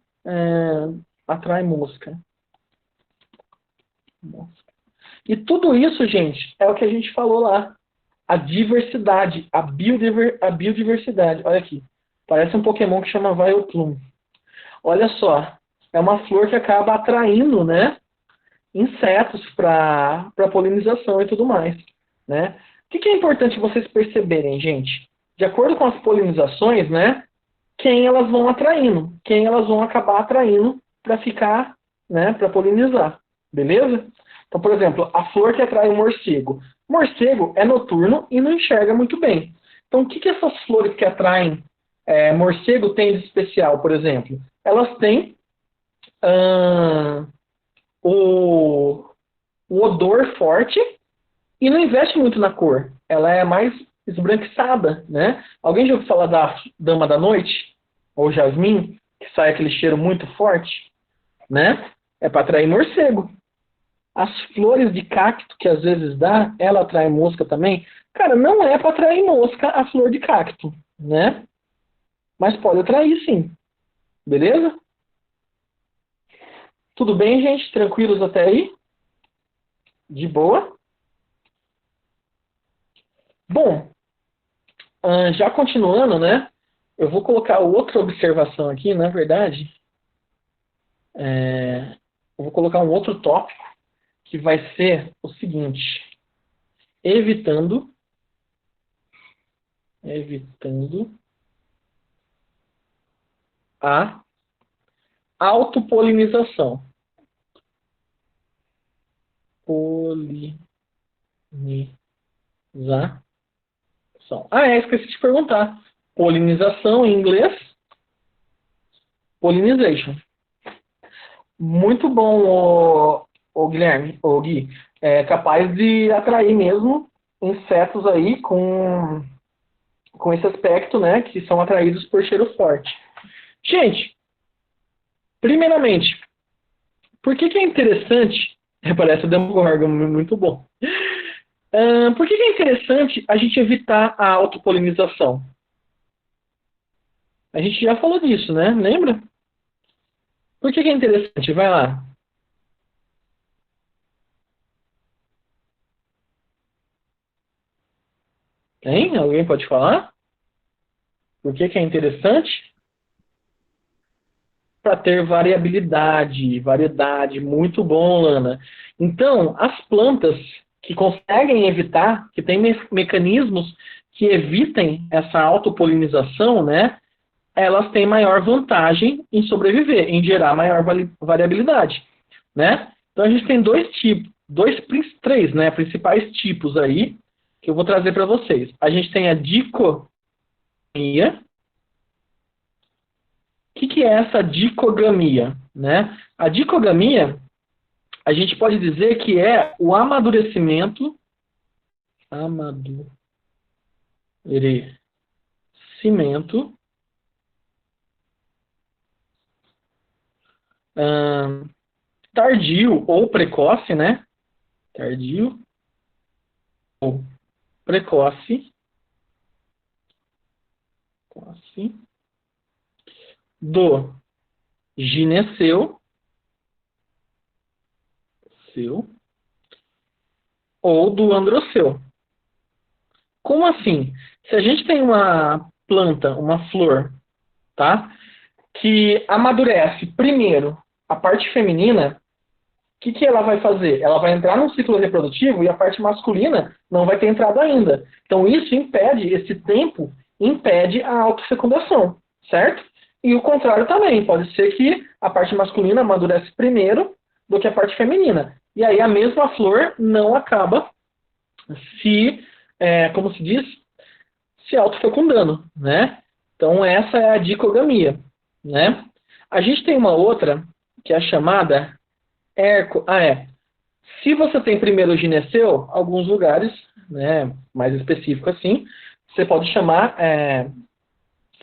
atrai mosca. E tudo isso, gente, é o que a gente falou lá. A diversidade, a biodiversidade. Olha aqui. Parece um Pokémon que chama Vileplume. Olha só. É uma flor que acaba atraindo, né, insetos para polinização e tudo mais. Né? O que é importante vocês perceberem, gente? De acordo com as polinizações, né, quem elas vão atraindo, quem elas vão acabar atraindo para ficar, né, para polinizar. Beleza? Então, por exemplo, a flor que atrai o morcego. O morcego é noturno e não enxerga muito bem. Então, o que essas flores que atraem morcego têm de especial, por exemplo? Elas têm o odor forte e não investe muito na cor. Ela é mais esbranquiçada, né? Alguém já ouviu falar da dama da noite? Ou jasmim? Que sai aquele cheiro muito forte? Né? É para atrair morcego. As flores de cacto, que às vezes dá, ela atrai mosca também. Cara, não é para atrair mosca a flor de cacto, né? Mas pode atrair sim. Beleza? Tudo bem, gente? Tranquilos até aí? De boa? Bom, já continuando, né? Eu vou colocar outra observação aqui, na verdade. Eu vou colocar um outro tópico que vai ser o seguinte: evitando a autopolinização. Esqueci de perguntar. Polinização em inglês, pollinization. Muito bom, o Guilherme, o Gui. É capaz de atrair mesmo insetos aí com esse aspecto, né, que são atraídos por cheiro forte. Gente, primeiramente, por que é interessante? Parece o Demogorgon, muito bom. Por que é interessante a gente evitar a autopolinização? A gente já falou disso, né? Lembra? Por que é interessante? Vai lá. Hein? Alguém pode falar? Por que é interessante? Para ter variedade, muito bom, Lana. Então, as plantas que conseguem evitar, que têm mecanismos que evitem essa autopolinização, né, elas têm maior vantagem em sobreviver, em gerar maior variabilidade, né? Então a gente tem três, né, principais tipos aí que eu vou trazer para vocês. A gente tem a dicogamia. O que é essa dicogamia, né? A dicogamia, a gente pode dizer que é o amadurecimento tardio ou precoce, né? Tardio ou precoce do gineceu ou do androceu. Como assim? Se a gente tem uma planta, uma flor, tá? Que amadurece primeiro a parte feminina, o que ela vai fazer? Ela vai entrar num ciclo reprodutivo e a parte masculina não vai ter entrado ainda. Então isso esse tempo impede a autofecundação, certo? E o contrário também, pode ser que a parte masculina amadurece primeiro do que a parte feminina. E aí a mesma flor não acaba como se diz, se autofecundando, né? Então essa é a dicogamia, né? A gente tem uma outra que é a chamada Se você tem primeiro gineceu, alguns lugares, né, mais específico assim, você pode chamar,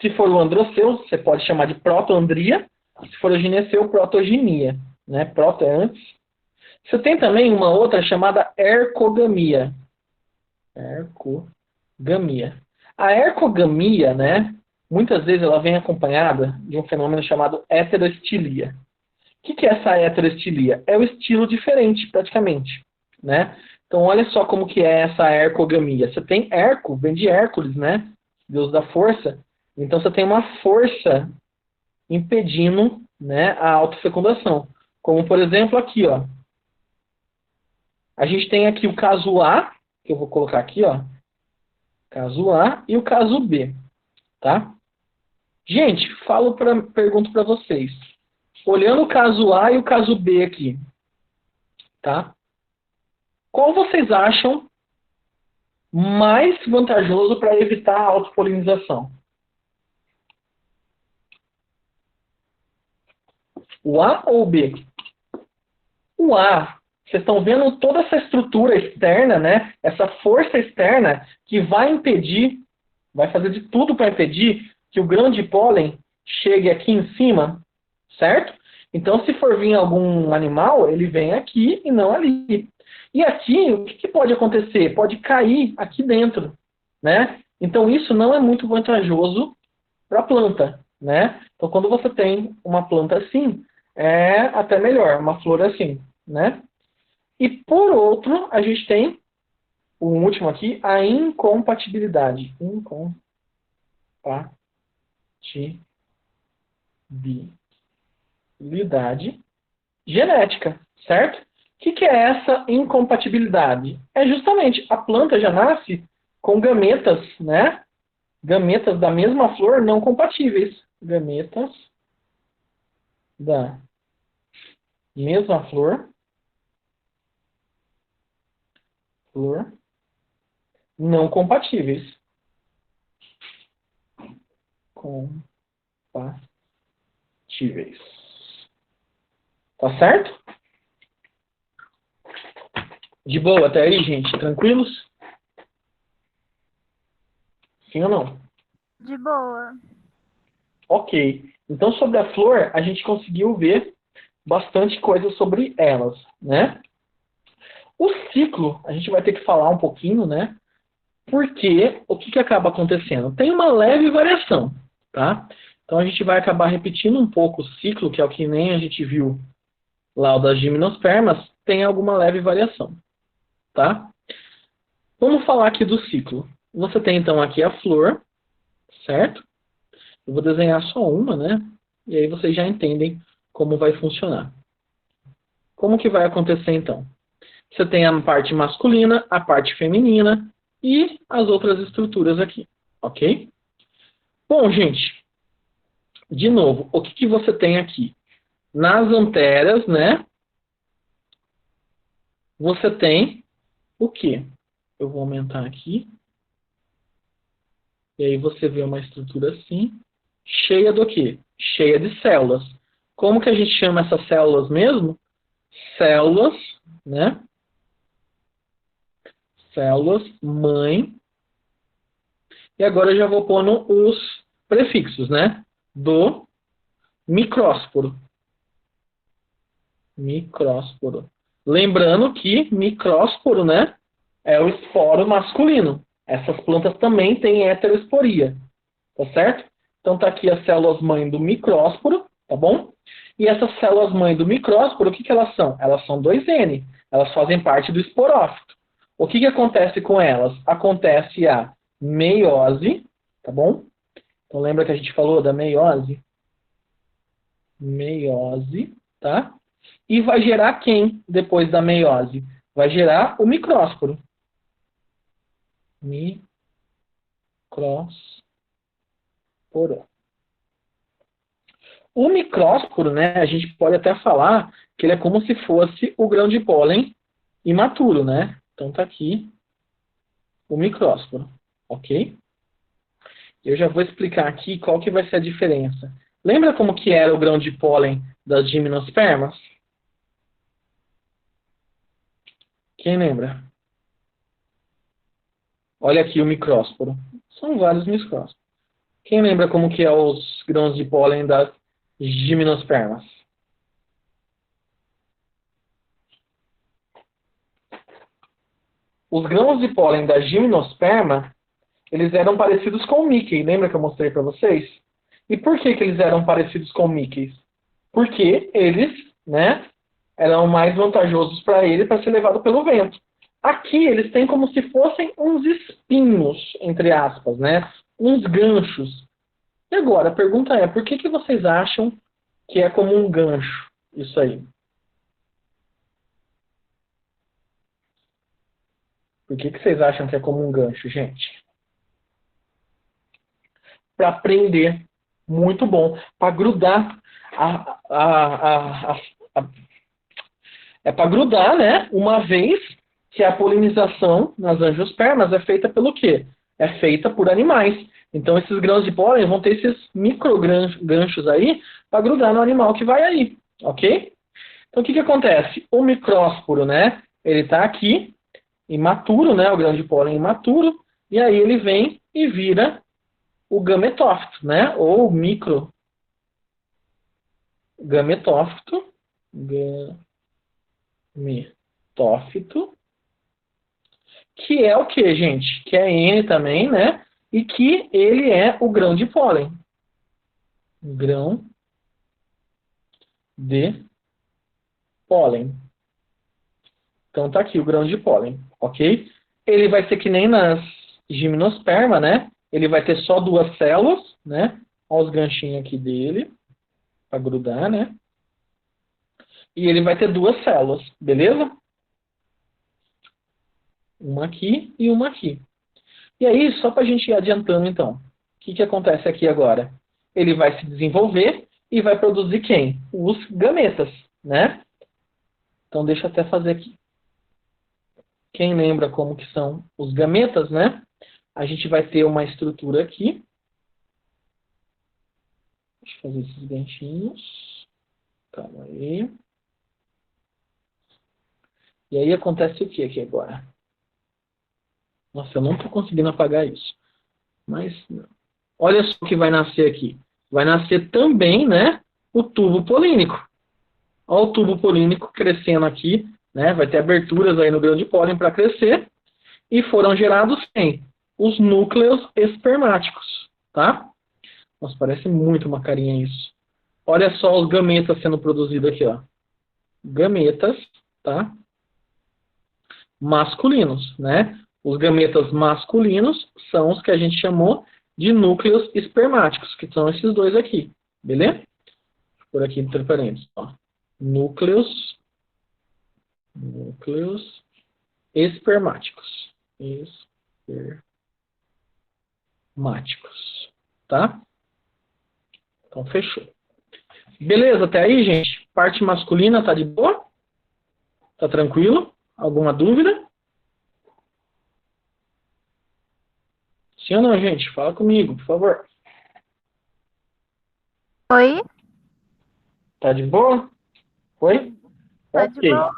se for o androceu, você pode chamar de protoandria, se for o gineceu, protoginia, né, proto é antes. Você tem também uma outra chamada ercogamia. Ercogamia. A ercogamia, né, muitas vezes ela vem acompanhada de um fenômeno chamado heteroestilia. O que é essa heteroestilia? É o estilo diferente, praticamente, né? Então, olha só como que é essa ercogamia. Você tem Herco, vem de Hércules, né? Deus da força. Então, você tem uma força impedindo, né, a autofecundação. Como, por exemplo, aqui, ó. A gente tem aqui o caso A, que eu vou colocar aqui, ó. Caso A e o caso B, tá? Gente, pergunto para vocês. Olhando o caso A e o caso B aqui, tá? Qual vocês acham mais vantajoso para evitar a autopolinização? O A ou o B? O A. Vocês estão vendo toda essa estrutura externa, né? Essa força externa que vai impedir, vai fazer de tudo para impedir que o grão de pólen chegue aqui em cima, certo? Então, se for vir algum animal, ele vem aqui e não ali. E aqui, o que pode acontecer? Pode cair aqui dentro, né? Então, isso não é muito vantajoso para a planta, né? Então, quando você tem uma planta assim, é até melhor, uma flor assim, né? E, por outro, a gente tem o último aqui, a incompatibilidade. Incompatibilidade genética, certo? O que é essa incompatibilidade? É justamente a planta já nasce com gametas, né? Gametas da mesma flor não compatíveis. Gametas da mesma flor não compatíveis. Compatíveis. Tá certo? De boa até aí, gente? Tranquilos? Sim ou não? De boa. Ok. Então, sobre a flor, a gente conseguiu ver bastante coisa sobre elas, né? O ciclo, a gente vai ter que falar um pouquinho, né? Porque o que acaba acontecendo? Tem uma leve variação, tá? Então, a gente vai acabar repetindo um pouco o ciclo, que é o que nem a gente viu lá o das gimnospermas, tem alguma leve variação, tá? Vamos falar aqui do ciclo. Você tem, então, aqui a flor, certo? Eu vou desenhar só uma, né? E aí vocês já entendem como vai funcionar. Como que vai acontecer, então? Você tem a parte masculina, a parte feminina e as outras estruturas aqui, ok? Bom, gente, de novo, o que você tem aqui? Nas anteras, né? Você tem o quê? Eu vou aumentar aqui. E aí você vê uma estrutura assim, cheia do quê? Cheia de células. Como que a gente chama essas células mesmo? Células, né? Células mãe. E agora eu já vou pondo os prefixos, né? Do micrósporo. Micrósporo. Lembrando que micrósporo, né? É o esporo masculino. Essas plantas também têm heteroesporia. Tá certo? Então tá aqui as células mãe do micrósporo, tá bom? E essas células mãe do micrósporo, o que elas são? Elas são 2N. Elas fazem parte do esporófito. O que acontece com elas? Acontece a meiose, tá bom? Então lembra que a gente falou da meiose? Meiose, tá? E vai gerar quem depois da meiose? Vai gerar o micrósporo. Micrósporo. O micrósporo, né, a gente pode até falar que ele é como se fosse o grão de pólen imaturo, né? Então tá aqui o micrósporo, ok? Eu já vou explicar aqui qual que vai ser a diferença. Lembra como que era o grão de pólen das gimnospermas? Quem lembra? Olha aqui o micrósporo. São vários micrósporos. Quem lembra como que é os grãos de pólen das gimnospermas? Os grãos de pólen da gimnosperma, eles eram parecidos com o Mickey. Lembra que eu mostrei para vocês? E por que que eles eram parecidos com o Mickey? Porque eles, né, eram mais vantajosos para ele para ser levado pelo vento. Aqui eles têm como se fossem uns espinhos, entre aspas, né? Uns ganchos. E agora, a pergunta é, por que que vocês acham que é como um gancho isso aí? Por que que vocês acham que é como um gancho, gente? Para prender. Muito bom. Para grudar. É para grudar, né? Uma vez que a polinização nas angiospermas é feita pelo quê? É feita por animais. Então, esses grãos de pólen vão ter esses microganchos aí para grudar no animal que vai aí, ok? Então, o que que acontece? O micrósporo, né? Ele está aqui, imaturo, né? O grão de pólen imaturo, e aí ele vem e vira o gametófito, né? Ou micro gametófito, que é o que, gente? Que é N também, né? E que ele é o grão de pólen. Grão de pólen. Então tá aqui o grão de pólen, ok? Ele vai ser que nem nas gimnosperma, né? Ele vai ter só duas células, né? Olha os ganchinhos aqui dele, para grudar, né? E ele vai ter duas células, beleza? Uma aqui e uma aqui. E aí, só para a gente ir adiantando, então. O que que acontece aqui agora? Ele vai se desenvolver e vai produzir quem? Os gametas, né? Então, deixa eu até fazer aqui. Quem lembra como que são os gametas, né? A gente vai ter uma estrutura aqui. Deixa eu fazer esses ganchinhos. Calma aí. E aí acontece o que aqui agora? Nossa, eu não estou conseguindo apagar isso. Mas, olha só o que vai nascer aqui. Vai nascer também, né, o tubo polínico. Olha o tubo polínico crescendo aqui, né? Vai ter aberturas aí no grão de pólen para crescer. E foram gerados quem? Os núcleos espermáticos, tá? Nossa, parece muito uma carinha isso. Olha só os gametas sendo produzidos aqui, ó. Gametas, tá? Masculinos, né? Os gametas masculinos são os que a gente chamou de núcleos espermáticos, que são esses dois aqui, beleza? Por aqui entre parênteses, ó. Núcleos espermáticos. Espermáticos, tá? Então, fechou. Beleza, até aí, gente? Parte masculina tá de boa? Tá tranquilo? Alguma dúvida? Sim ou não, gente? Fala comigo, por favor. Oi? Tá de boa? Oi? Tá de boa.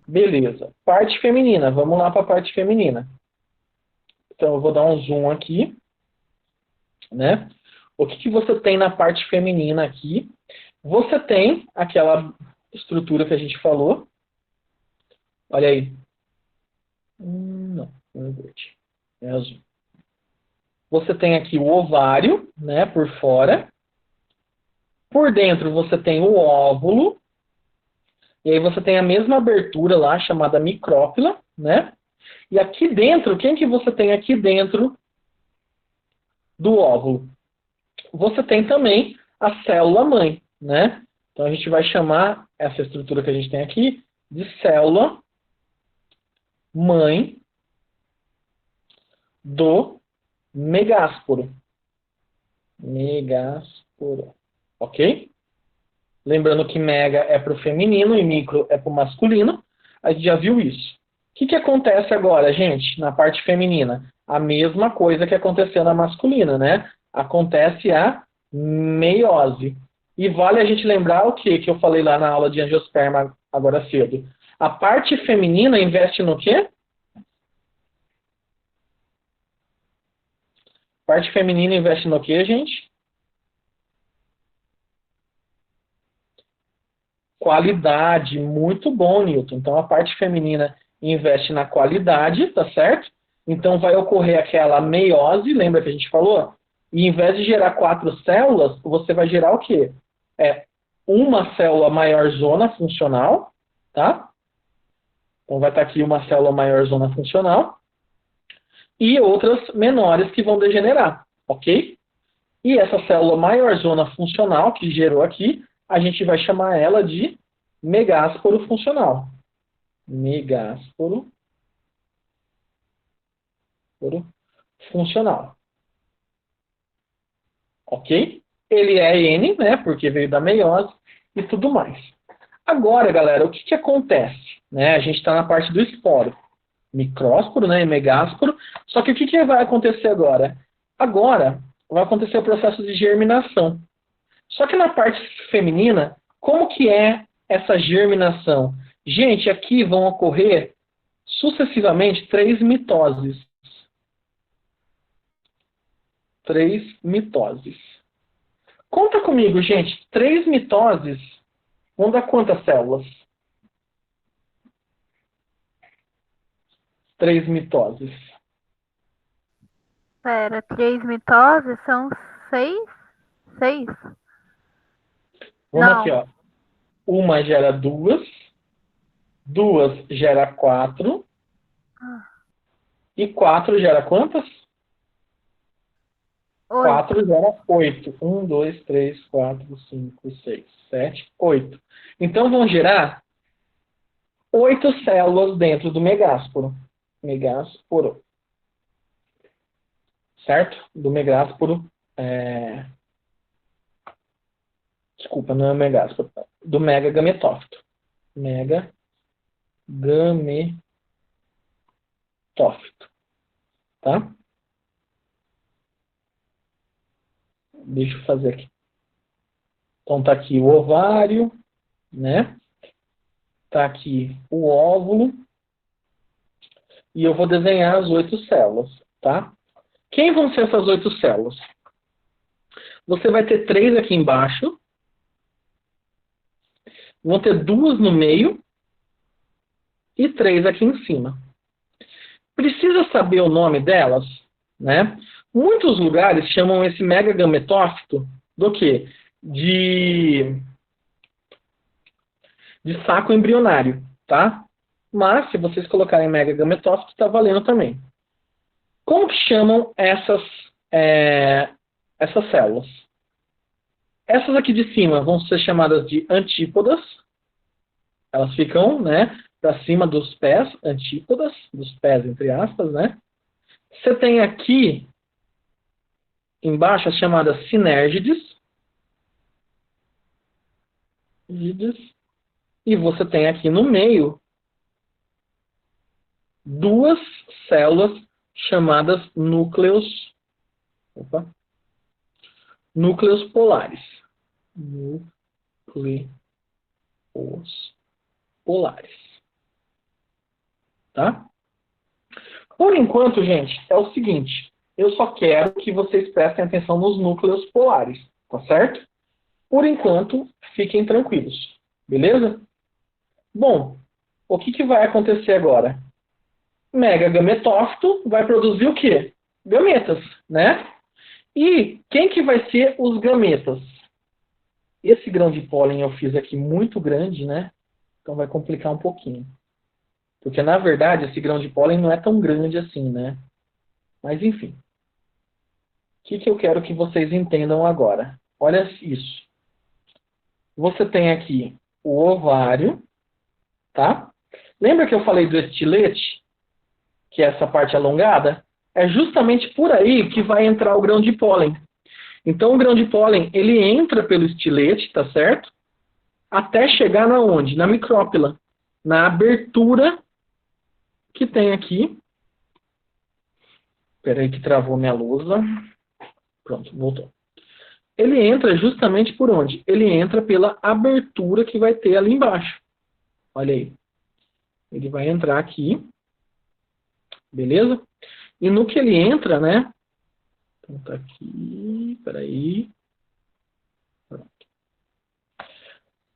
Beleza. Parte feminina. Vamos lá para a parte feminina. Então, eu vou dar um zoom aqui. Né? O que que você tem na parte feminina aqui? Você tem aquela estrutura que a gente falou. Olha aí. Não, não é verde. É azul. Você tem aqui o ovário, né, por fora. Por dentro você tem o óvulo. E aí você tem a mesma abertura lá, chamada micrópila, né? E aqui dentro, quem que você tem aqui dentro do óvulo? Você tem também a célula-mãe, né? Então a gente vai chamar essa estrutura que a gente tem aqui de célula-mãe do megásporo. Megásporo, ok? Lembrando que mega é para o feminino e micro é para o masculino. A gente já viu isso. O que que acontece agora, gente, na parte feminina? A mesma coisa que aconteceu na masculina, né? Acontece a meiose. E vale a gente lembrar o que eu falei lá na aula de angiosperma agora cedo. A parte feminina investe no quê? Parte feminina investe no quê, gente? Qualidade. Muito bom, Newton. Então, a parte feminina investe na qualidade, tá certo? Então, vai ocorrer aquela meiose, lembra que a gente falou? E em vez de gerar 4 células, você vai gerar o quê? Uma célula maior zona funcional, tá? Então, vai estar aqui uma célula maior zona funcional e outras menores que vão degenerar, ok? E essa célula maior zona funcional que gerou aqui, a gente vai chamar ela de megásporo funcional. Megásporo funcional. Ok? Ele é N, né? Porque veio da meiose e tudo mais. Agora, galera, o que acontece? Né? A gente está na parte do esporo. Micrósporo, né? E megásporo. Só que o que vai acontecer agora? Agora vai acontecer o processo de germinação. Só que na parte feminina, como que é essa germinação? Gente, aqui vão ocorrer sucessivamente 3 mitoses. 3 mitoses. Conta comigo, gente. 3 mitoses vão dar quantas células? 3 mitoses. Pera, 3 mitoses são 6? 6? Vamos Não. aqui, ó. Uma gera 2. 2 gera 4. E 4 gera quantas? 8. 4 gera 8. 1, 2, 3, 4, 5, 6, 7, 8. Então vão gerar 8 células dentro do megásporo. Megásporo. Certo? Do megásporo. Desculpa, não é megásporo. Do megagametófito. Megagametófito. Tá? Deixa eu fazer aqui. Então tá aqui o ovário, né? Tá aqui o óvulo. E eu vou desenhar as 8 células, tá? Quem vão ser essas 8 células? Você vai ter 3 aqui embaixo. Vão ter 2 no meio. E 3 aqui em cima. Precisa saber o nome delas, né? Muitos lugares chamam esse megagametófito do quê? De saco embrionário, tá? Mas, se vocês colocarem megagametófito, está valendo também. Como que chamam essas células? Essas aqui de cima vão ser chamadas de antípodas. Elas ficam, né, para cima dos pés, antípodas, dos pés, entre aspas, né? Você tem aqui embaixo as chamadas sinérgides. E você tem aqui no meio 2 células chamadas núcleos polares. Núcleos polares. Tá? Por enquanto, gente, é o seguinte. Eu só quero que vocês prestem atenção nos núcleos polares. Tá certo? Por enquanto, fiquem tranquilos. Beleza? Bom, o que vai acontecer agora? Megagametófito vai produzir o quê? Gametas, né? E quem que vai ser os gametas? Esse grão de pólen eu fiz aqui muito grande, né? Então vai complicar um pouquinho. Porque, na verdade, esse grão de pólen não é tão grande assim, né? Mas, enfim. O que eu quero que vocês entendam agora? Olha isso. Você tem aqui o ovário, tá? Lembra que eu falei do estilete? Que é essa parte alongada? É justamente por aí que vai entrar o grão de pólen. Então, o grão de pólen, ele entra pelo estilete, tá certo? Até chegar na onde? Na micrópila. Na abertura que tem aqui. Espera aí que travou minha lousa. Pronto, voltou. Ele entra justamente por onde? Ele entra pela abertura que vai ter ali embaixo. Olha aí. Ele vai entrar aqui, beleza? E no que ele entra, né? Então tá aqui, peraí. Pronto.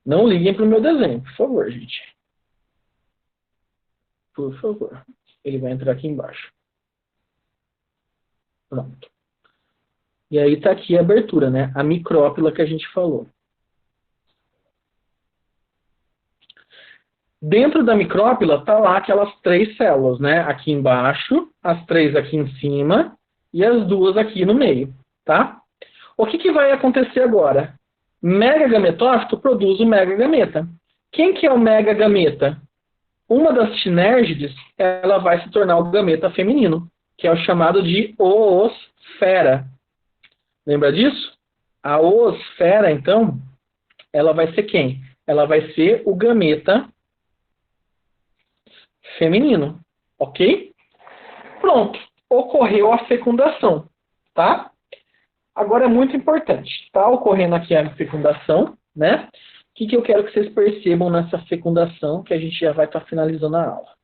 Não liguem para o meu desenho, por favor, gente. Por favor. Ele vai entrar aqui embaixo. Pronto. E aí tá aqui a abertura, né? A micrópila que a gente falou. Dentro da micrópila tá lá aquelas 3 células, né? Aqui embaixo, as 3 aqui em cima e as 2 aqui no meio, tá? O que vai acontecer agora? Megagametófito produz o megagameta. Quem que é o megagameta? Uma das sinérgides, ela vai se tornar o gameta feminino, que é o chamado de oosfera. Lembra disso? A oosfera, então, ela vai ser quem? Ela vai ser o gameta feminino, ok? Pronto, ocorreu a fecundação, tá? Agora é muito importante, tá ocorrendo aqui a fecundação, né? O que eu quero que vocês percebam nessa fecundação, que a gente já vai estar finalizando a aula.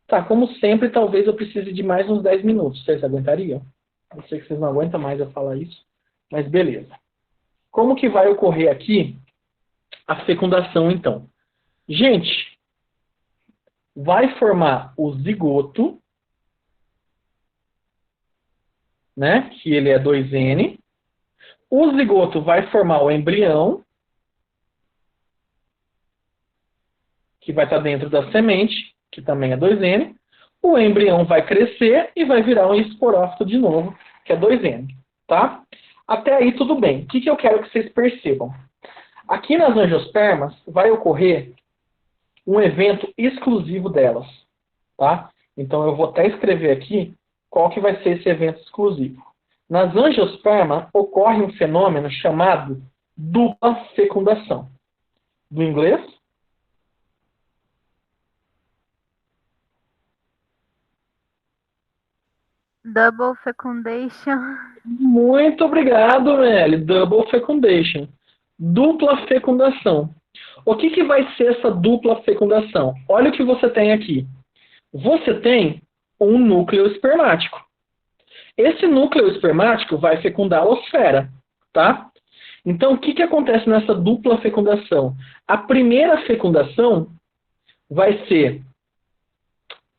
Tá, como sempre, talvez eu precise de mais uns 10 minutos, vocês aguentariam? Eu sei que vocês não aguentam mais eu falar isso, mas beleza. Como que vai ocorrer aqui a fecundação, então? Gente, vai formar o zigoto, né, que ele é 2N. O zigoto vai formar o embrião, que vai estar dentro da semente, que também é 2N. O embrião vai crescer e vai virar um esporófito de novo, que é 2N, tá? Até aí tudo bem. O que eu quero que vocês percebam? Aqui nas angiospermas vai ocorrer um evento exclusivo delas, tá? Então eu vou até escrever aqui qual que vai ser esse evento exclusivo. Nas angiospermas ocorre um fenômeno chamado dupla fecundação. Do inglês? Double fecundation. Muito obrigado, Meli. Double fecundation. Dupla fecundação. O que vai ser essa dupla fecundação? Olha o que você tem aqui. Você tem um núcleo espermático. Esse núcleo espermático vai fecundar a osfera, tá? Então, o que acontece nessa dupla fecundação? A primeira fecundação vai ser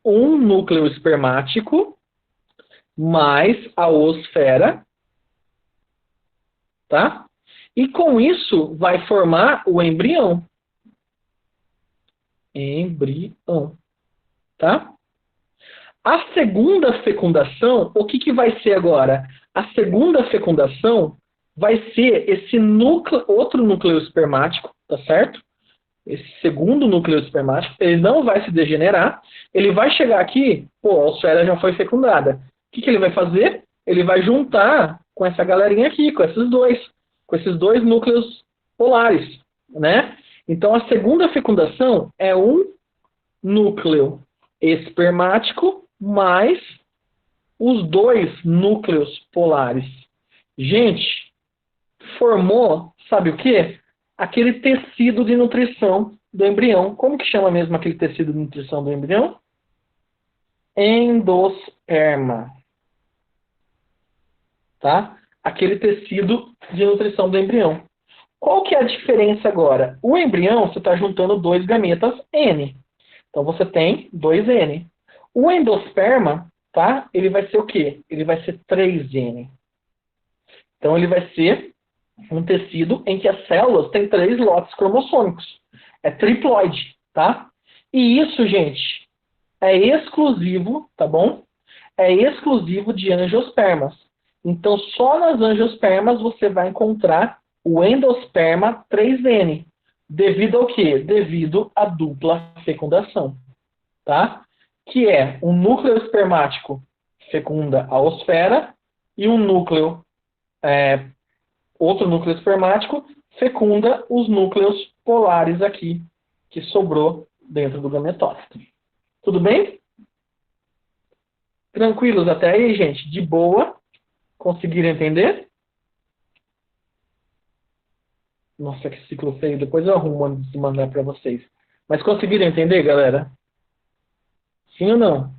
um núcleo espermático mais a osfera, tá? E com isso vai formar o embrião. Embrião, tá? A segunda fecundação, o que vai ser agora? A segunda fecundação vai ser esse núcleo, outro núcleo espermático, tá certo? Esse segundo núcleo espermático, ele não vai se degenerar, ele vai chegar aqui, pô, a osfera já foi fecundada. O que ele vai fazer? Ele vai juntar com essa galerinha aqui, com esses dois núcleos polares, né? Então, a segunda fecundação é um núcleo espermático mais os 2 núcleos polares. Gente, formou, sabe o quê? Aquele tecido de nutrição do embrião. Como que chama mesmo aquele tecido de nutrição do embrião? Endosperma. Tá? Aquele tecido de nutrição do embrião. Qual que é a diferença agora? O embrião, você está juntando 2 gametas N. Então, você tem 2N. O endosperma, tá? Ele vai ser o quê? Ele vai ser 3N. Então, ele vai ser um tecido em que as células têm 3 lotes cromossômicos. É triploide, tá? E isso, gente, é exclusivo, tá bom? É exclusivo de angiospermas. Então, só nas angiospermas você vai encontrar o endosperma 3N. Devido ao quê? Devido à dupla fecundação, tá? Que é um núcleo espermático fecunda a osfera e um núcleo, outro núcleo espermático fecunda os núcleos polares aqui, que sobrou dentro do gametófito. Tudo bem? Tranquilos até aí, gente? De boa? Conseguiram entender? Nossa, que ciclo feio. Depois eu arrumo antes de mandar para vocês. Mas conseguiram entender, galera? Sim ou não?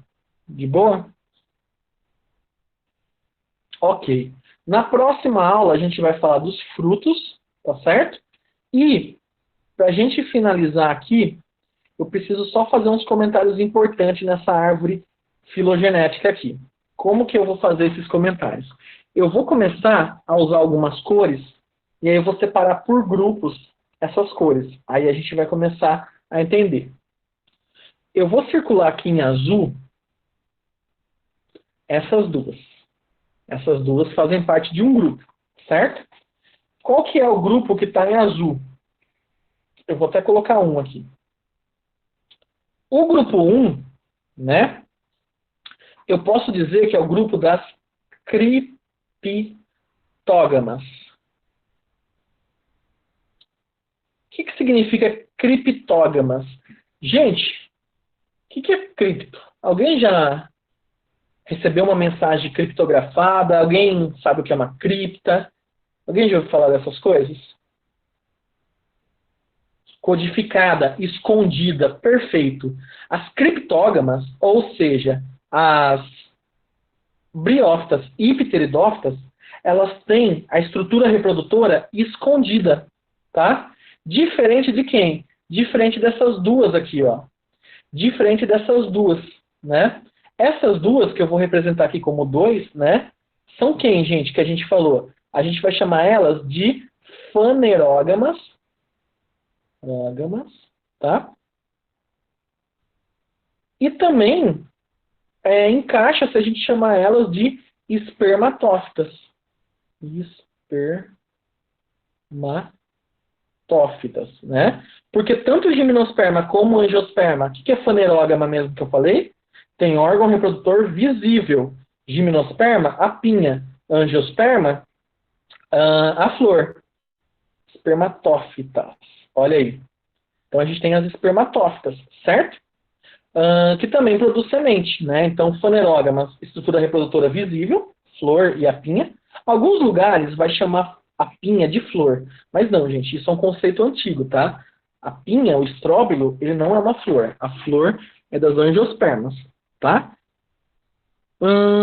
De boa? Ok. Na próxima aula a gente vai falar dos frutos, tá certo? E, para a gente finalizar aqui, eu preciso só fazer uns comentários importantes nessa árvore filogenética aqui. Como que eu vou fazer esses comentários? Eu vou começar a usar algumas cores e aí eu vou separar por grupos essas cores. Aí a gente vai começar a entender. Eu vou circular aqui em azul essas duas. Essas duas fazem parte de um grupo, certo? Qual que é o grupo que está em azul? Eu vou até colocar um aqui. O grupo 1, né? Eu posso dizer que é o grupo das criptógamas. O que significa criptógamas? Gente, o que é cripto? Alguém já recebeu uma mensagem criptografada? Alguém sabe o que é uma cripta? Alguém já ouviu falar dessas coisas? Codificada, escondida, perfeito. As criptógamas, ou seja, as briófitas e pteridófitas, elas têm a estrutura reprodutora escondida, tá? Diferente de quem? Diferente dessas duas aqui, ó. Diferente dessas duas, né? Essas duas que eu vou representar aqui como 2, né? São quem, gente, que a gente falou? A gente vai chamar elas de fanerógamas, tá? E também encaixa se a gente chamar elas de espermatófitas. Espermatófitas, né? Porque tanto o gimnosperma como o angiosperma, o que é fanerógama mesmo que eu falei? Tem órgão reprodutor visível. Gimnosperma, a pinha. Angiosperma, a flor. Espermatófitas. Olha aí. Então a gente tem as espermatófitas, certo? Que também produz semente, né? Então, fanerógamas, estrutura reprodutora visível, flor e a pinha. Alguns lugares vai chamar a pinha de flor, mas não, gente, isso é um conceito antigo, tá? A pinha, o estróbilo, ele não é uma flor. A flor é das angiospermas, tá?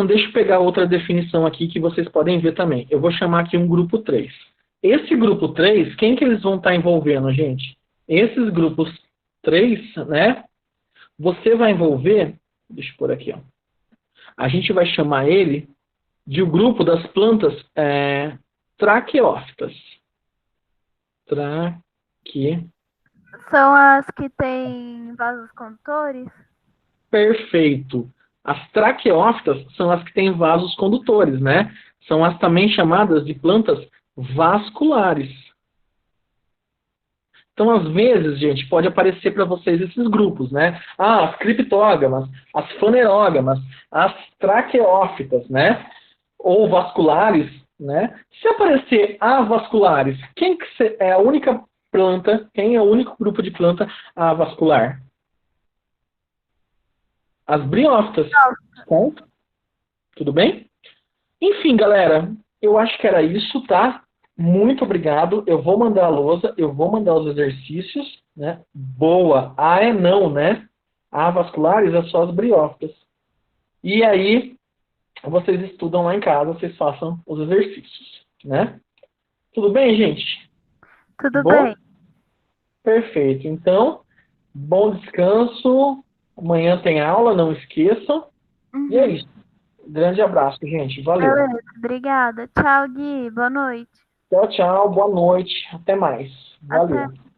Deixa eu pegar outra definição aqui que vocês podem ver também. Eu vou chamar aqui um grupo 3. Esse grupo 3, quem que eles vão estar envolvendo, gente? Esses grupos 3, né? Você vai envolver, deixa eu pôr aqui, ó. A gente vai chamar ele de o grupo das plantas traqueófitas. São as que têm vasos condutores? Perfeito. As traqueófitas são as que têm vasos condutores, né? São as também chamadas de plantas vasculares. Então, às vezes, gente, pode aparecer para vocês esses grupos, né? As criptógamas, as fanerógamas, as traqueófitas, né? Ou vasculares, né? Se aparecer avasculares, quem que é a única planta, quem é o único grupo de planta avascular? As briófitas, certo? Tudo bem? Enfim, galera, eu acho que era isso, tá? Muito obrigado. Eu vou mandar a lousa, eu vou mandar os exercícios, né? Boa. É não, né? Avasculares é só as briófitas. E aí, vocês estudam lá em casa, vocês façam os exercícios, né? Tudo bem, gente? Tudo Bom? bem. Perfeito. Então, bom descanso. Amanhã tem aula, não esqueçam. E é isso. Grande abraço, gente. Valeu. Beleza, obrigada. Tchau, Gui. Boa noite. Tchau, tchau. Boa noite. Até mais. Valeu. Até.